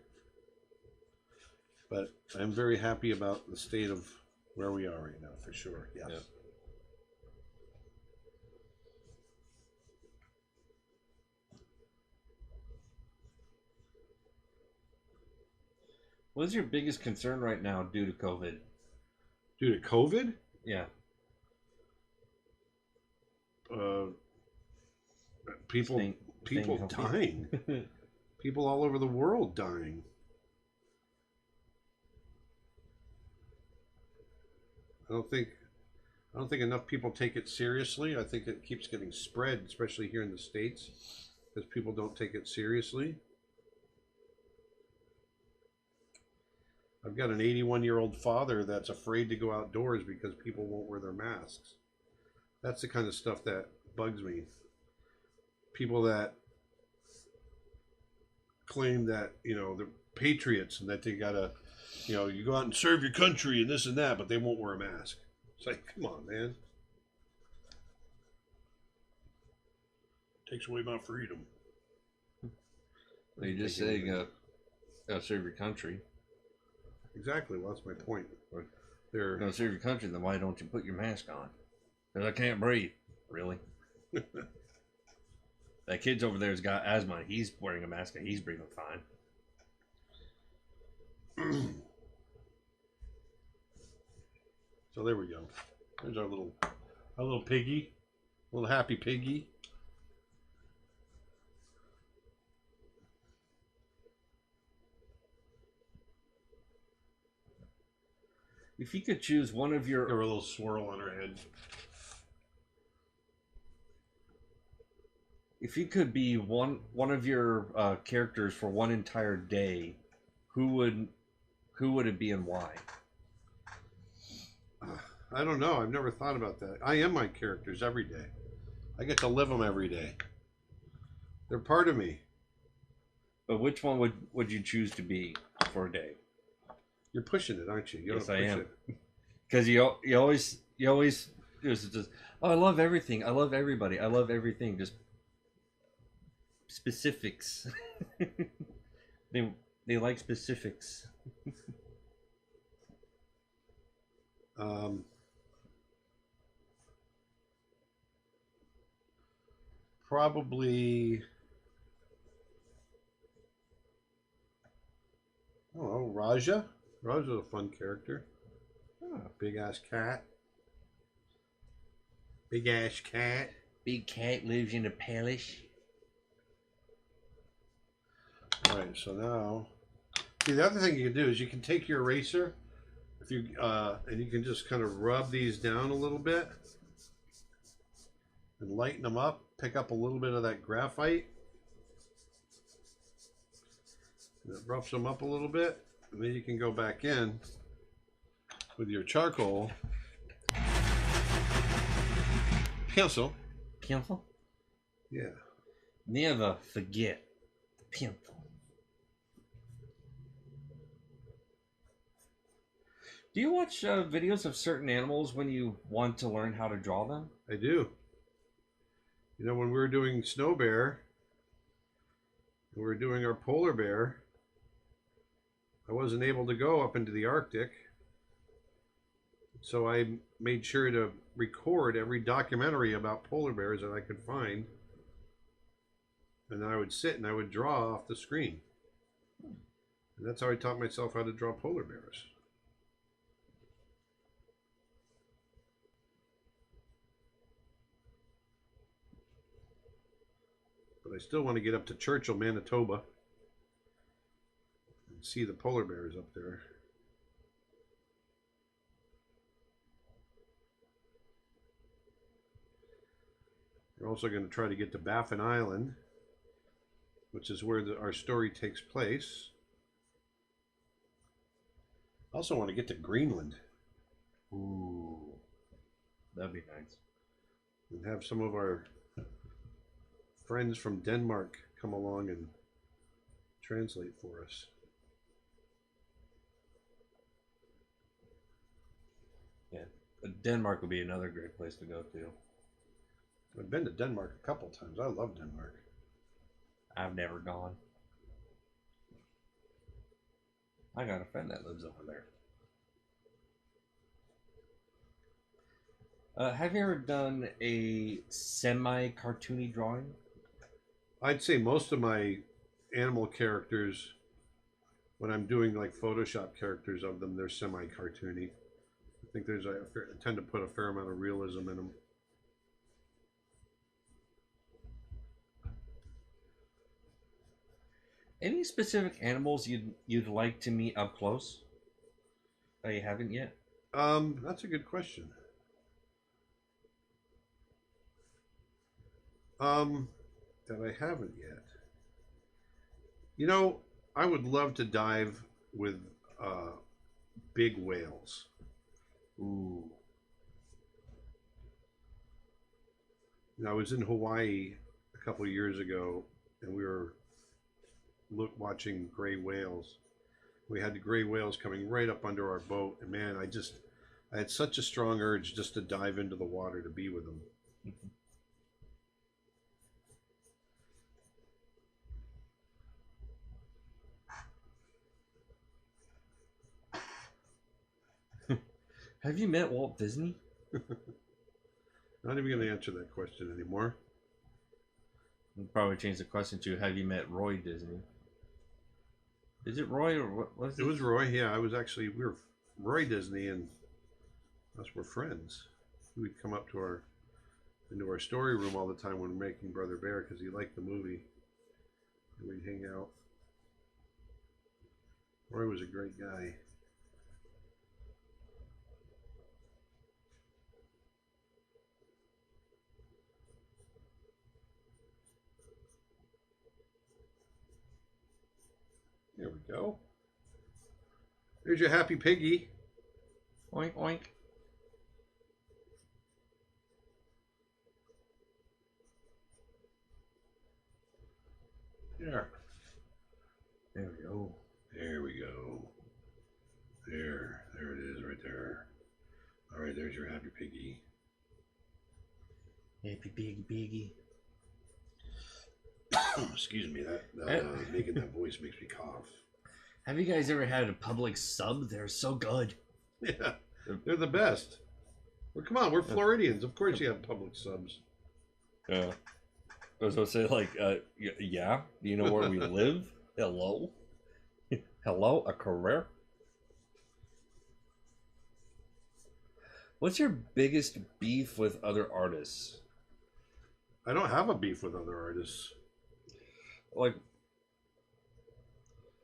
but I'm very happy about the state of where we are right now, for sure. Yes. Yep. What's your biggest concern right now due to COVID? Due to COVID? Yeah. People dying. People all over the world dying. I don't think enough people take it seriously. I think it keeps getting spread, especially here in the States, because people don't take it seriously. I've got an 81-year-old father that's afraid to go outdoors because people won't wear their masks. That's the kind of stuff that bugs me. People that claim that, you know, they're patriots and that they gotta, you know, you go out and serve your country and this and that, but they won't wear a mask. It's like, come on, man. Takes away my freedom. Well, you just say you gotta serve your country. Exactly. Well, that's my point. They're gonna serve your country, then why don't you put your mask on? Because I can't breathe. Really? That kid's over there's got asthma. He's wearing a mask and he's breathing fine. So there we go. There's our little piggy, little happy piggy. If you could choose one of your... Give her a little swirl on her head. If you could be one of your characters for one entire day, who would it be and why? I don't know. I've never thought about that. I am my characters every day. I get to live them every day. They're part of me. But which one would you choose to be for a day? You're pushing it, aren't you? Yes, I am. Because you always just, oh, I love everything. I love everybody. I love everything. Just specifics. They like specifics. Probably. I don't know, Rajah. Rajah's a fun character. Oh, big ass cat. Big ass cat. Big cat lives in a palace. Alright, so now, see, the other thing you can do is you can take your eraser, if you and you can just kind of rub these down a little bit and lighten them up. Pick up a little bit of that graphite. And it roughs them up a little bit, and then you can go back in with your charcoal pencil. Pencil? Yeah. Never forget the pencil. Do you watch videos of certain animals when you want to learn how to draw them? I do. You know, when we were doing snow bear, we were doing our polar bear, I wasn't able to go up into the Arctic. So I made sure to record every documentary about polar bears that I could find. And then I would sit and I would draw off the screen. And that's how I taught myself how to draw polar bears. I still want to get up to Churchill, Manitoba, and see the polar bears up there. We're also going to try to get to Baffin Island, which is where our story takes place. I also want to get to Greenland. Ooh, that'd be nice. And have some of our friends from Denmark come along and translate for us. Yeah, Denmark would be another great place to go to. I've been to Denmark a couple times. I love Denmark. I've never gone. I got a friend that lives over there. Have you ever done a semi-cartoony drawing? I'd say most of my animal characters, when I'm doing like Photoshop characters of them, they're semi-cartoony. I think I tend to put a fair amount of realism in them. Any specific animals you'd like to meet up close that you haven't yet? That's a good question. That I haven't yet. You know, I would love to dive with big whales. Ooh. I was in Hawaii a couple of years ago, and we were watching gray whales. We had the gray whales coming right up under our boat, and man, I had such a strong urge just to dive into the water to be with them. Have you met Walt Disney? Not even going to answer that question anymore. We'll probably change the question to have you met Roy Disney? Is it Roy or what was it? It was Roy, yeah. we were Roy Disney and us were friends. We'd come up to into our story room all the time when we're making Brother Bear because he liked the movie. And we'd hang out. Roy was a great guy. There we go. There's your happy piggy. Oink, oink. There. There we go. There we go. There it is right there. All right, there's your happy piggy. Happy piggy piggy. Excuse me, making that voice makes me cough. Have you guys ever had a public sub? They're so good. Yeah, they're the best. Well, come on, we're Floridians. Of course you have public subs. Yeah. I was going to say, like, yeah. Do you know where we live? Hello? Hello? A career? What's your biggest beef with other artists? I don't have a beef with other artists. Like,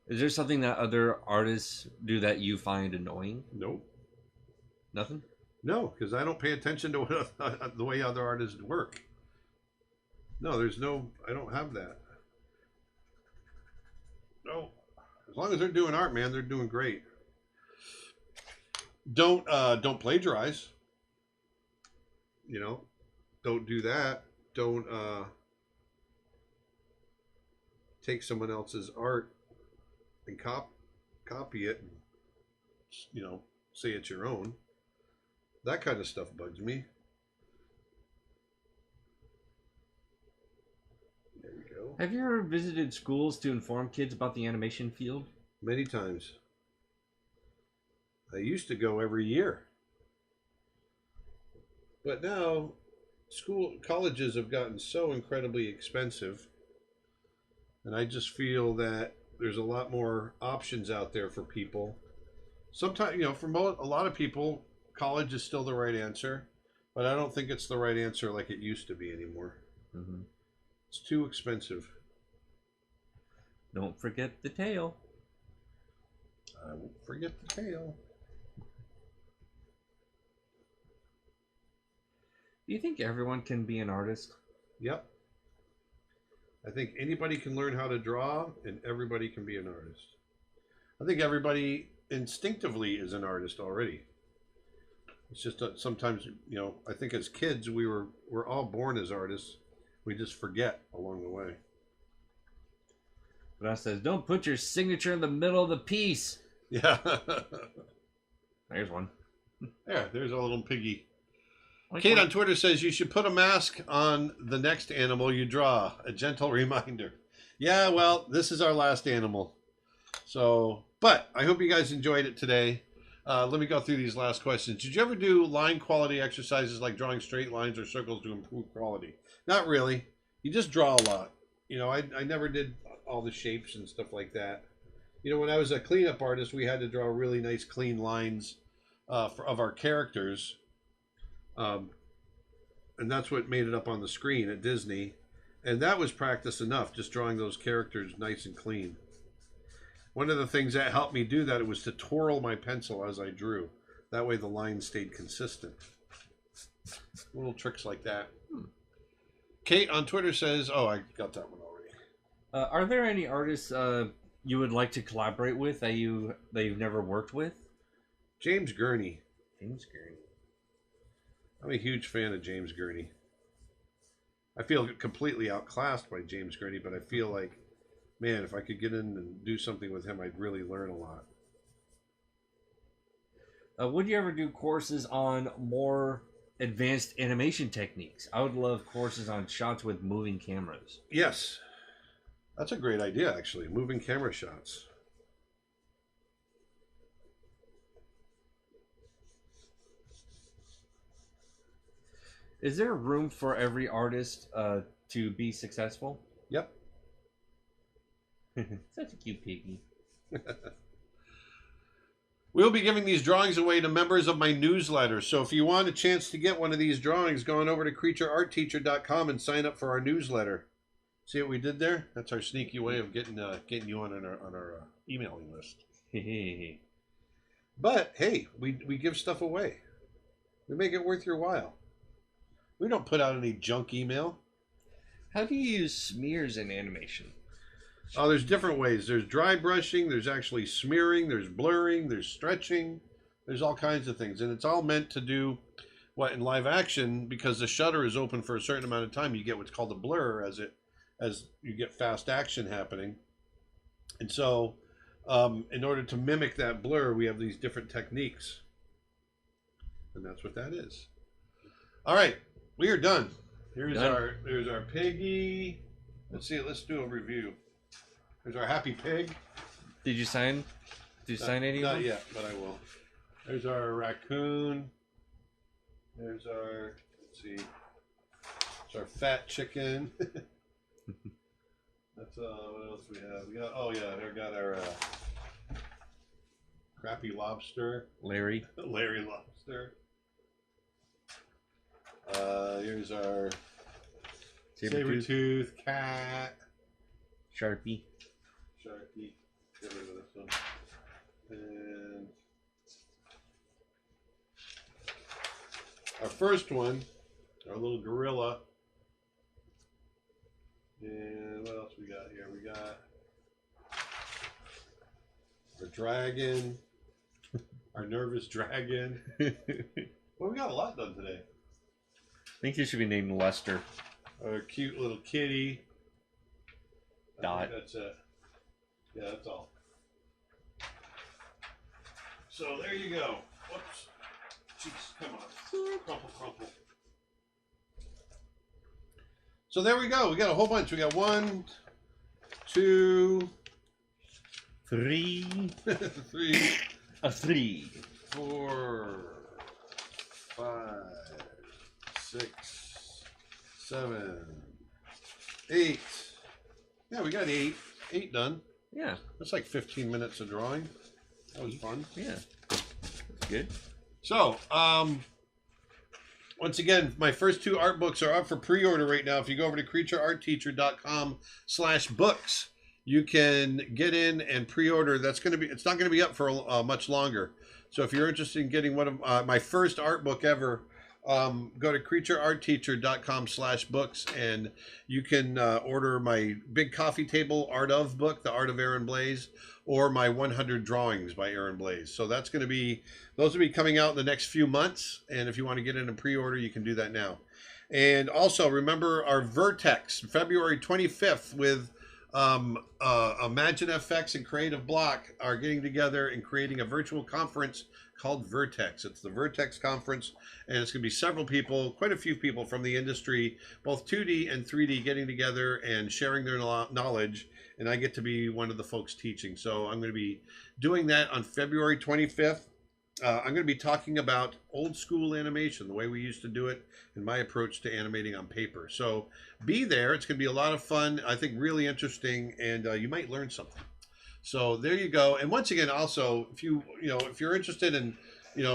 is there something that other artists do that you find annoying? Nope. Nothing? No, because I don't pay attention to the way other artists work. No, I don't have that. No. As long as they're doing art, man, they're doing great. Don't plagiarize. You know, don't do that. Don't take someone else's art and copy it and, you know, say it's your own. That kind of stuff bugs me. There we go. Have you ever visited schools to inform kids about the animation field? Many times. I used to go every year. But now colleges have gotten so incredibly expensive, and I just feel that there's a lot more options out there for people. Sometimes, you know, for a lot of people, college is still the right answer, but I don't think it's the right answer like it used to be anymore. Mm-hmm. It's too expensive. Don't forget the tail. I won't forget the tail. Do you think everyone can be an artist? Yep. I think anybody can learn how to draw, and everybody can be an artist. I think everybody instinctively is an artist already. It's just sometimes, you know, I think as kids we're all born as artists. We just forget along the way. Rajah says, "Don't put your signature in the middle of the piece." Yeah. There's one. Yeah, there's a little piggy. Like Kate one. on Twitter says you should put a mask on the next animal you draw. A gentle reminder. Yeah, well, this is our last animal. So, but I hope you guys enjoyed it today. Let me go through these last questions. Did you ever do line quality exercises like drawing straight lines or circles to improve quality? Not really. You just draw a lot. You know, I never did all the shapes and stuff like that. You know, when I was a cleanup artist, we had to draw really nice, clean lines of our characters. And that's what made it up on the screen at Disney. And that was practice enough, just drawing those characters nice and clean. One of the things that helped me do that was to twirl my pencil as I drew. That way the lines stayed consistent. Little tricks like that. Kate on Twitter says, oh, I got that one already. Are there any artists you would like to collaborate with that you've never worked with? James Gurney. James Gurney. I'm a huge fan of James Gurney. I feel completely outclassed by James Gurney, but I feel like, man, if I could get in and do something with him, I'd really learn a lot. Would you ever do courses on more advanced animation techniques? I would love courses on shots with moving cameras. Yes. That's a great idea, actually. Moving camera shots. Is there room for every artist to be successful? Yep. Such a cute piggy. We'll be giving these drawings away to members of my newsletter. So if you want a chance to get one of these drawings, go on over to creatureartteacher.com and sign up for our newsletter. See what we did there? That's our sneaky way of getting you on our emailing list. But hey, we give stuff away. We make it worth your while. We don't put out any junk email. How do you use smears in animation? Oh, there's different ways. There's dry brushing, there's actually smearing, there's blurring, there's stretching. There's all kinds of things. And it's all meant to do what in live action, because the shutter is open for a certain amount of time, you get what's called a blur as you get fast action happening. And so in order to mimic that blur, we have these different techniques. And that's what that is. All right, we are done. There's our piggy. Let's see, let's do a review. There's our happy pig. Did you sign? Did you sign any of them? Not yet, but I will. There's our raccoon. There's our, let's see, it's our fat chicken. That's what else we have? We got, oh yeah, we got our crappy lobster. Larry. Larry lobster. Here's our saber-tooth cat. Sharpie. Sharpie. Get rid of this one. And our first one, our little gorilla. And what else we got here? We got our dragon, our nervous dragon. Well, we got a lot done today. I think he should be named Lester. Our cute little kitty. Dot. That's it. Yeah, that's all. So there you go. Whoops. Jeez, come on. Crumple, crumple. So there we go. We got a whole bunch. We got 1, 2, 3. 3, A 3. 4, 5, 6, 7, 8. Yeah, we got 8. 8 done. Yeah. That's like 15 minutes of drawing. That was fun. Yeah. That's good. So, once again, my first 2 art books are up for pre-order right now. If you go over to creatureartteacher.com/books, you can get in and pre-order. It's not going to be up for much longer. So if you're interested in getting one of my first art book ever, go to creatureartteacher.com/books, and you can order my big coffee table art of book, The Art of Aaron Blaise, or my 100 drawings by Aaron Blaise. So those will be coming out in the next few months. And if you want to get in a pre-order, you can do that now. And also remember our Vertex, February 25th, with Imagine FX and Creative Block are getting together and creating a virtual conference called Vertex. It's the Vertex Conference, and it's going to be several people, quite a few people from the industry, both 2D and 3D, getting together and sharing their knowledge, and I get to be one of the folks teaching. So I'm going to be doing that on February 25th. I'm going to be talking about old school animation, the way we used to do it, and my approach to animating on paper. So be there. It's going to be a lot of fun, I think really interesting, and you might learn something. So there you go. And once again, also, if you're interested in,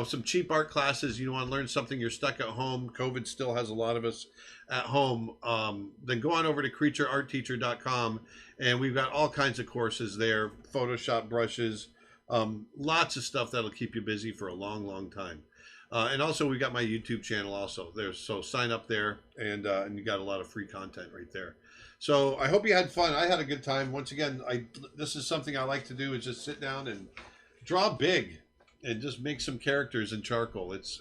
some cheap art classes, you want to learn something, you're stuck at home, COVID still has a lot of us at home, then go on over to creatureartteacher.com, and we've got all kinds of courses there, Photoshop brushes, lots of stuff that'll keep you busy for a long, long time. And also we've got my YouTube channel also there. So sign up there, and you got a lot of free content right there. So I hope you had fun. I had a good time. Once again, this is something I like to do, is just sit down and draw big and just make some characters in charcoal. It's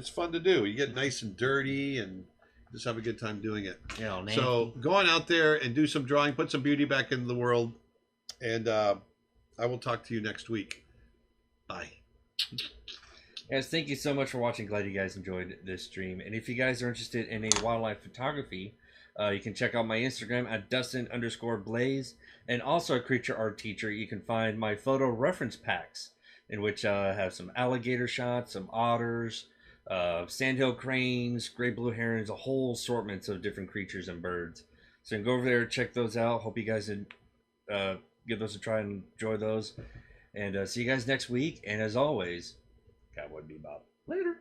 fun to do. You get nice and dirty and just have a good time doing it. Yeah, so go on out there and do some drawing, put some beauty back into the world, and I will talk to you next week. Bye. Guys, thank you so much for watching. Glad you guys enjoyed this stream. And if you guys are interested in a wildlife photography, you can check out my Instagram at Dustin_Blaise, and also a Creature Art Teacher. You can find my photo reference packs, in which I have some alligator shots, some otters, sandhill cranes, gray blue herons, a whole assortment of different creatures and birds. So you can go over there, check those out. Hope you guys give those a try and enjoy those. And see you guys next week. And as always, Cowboy Bebop. Later.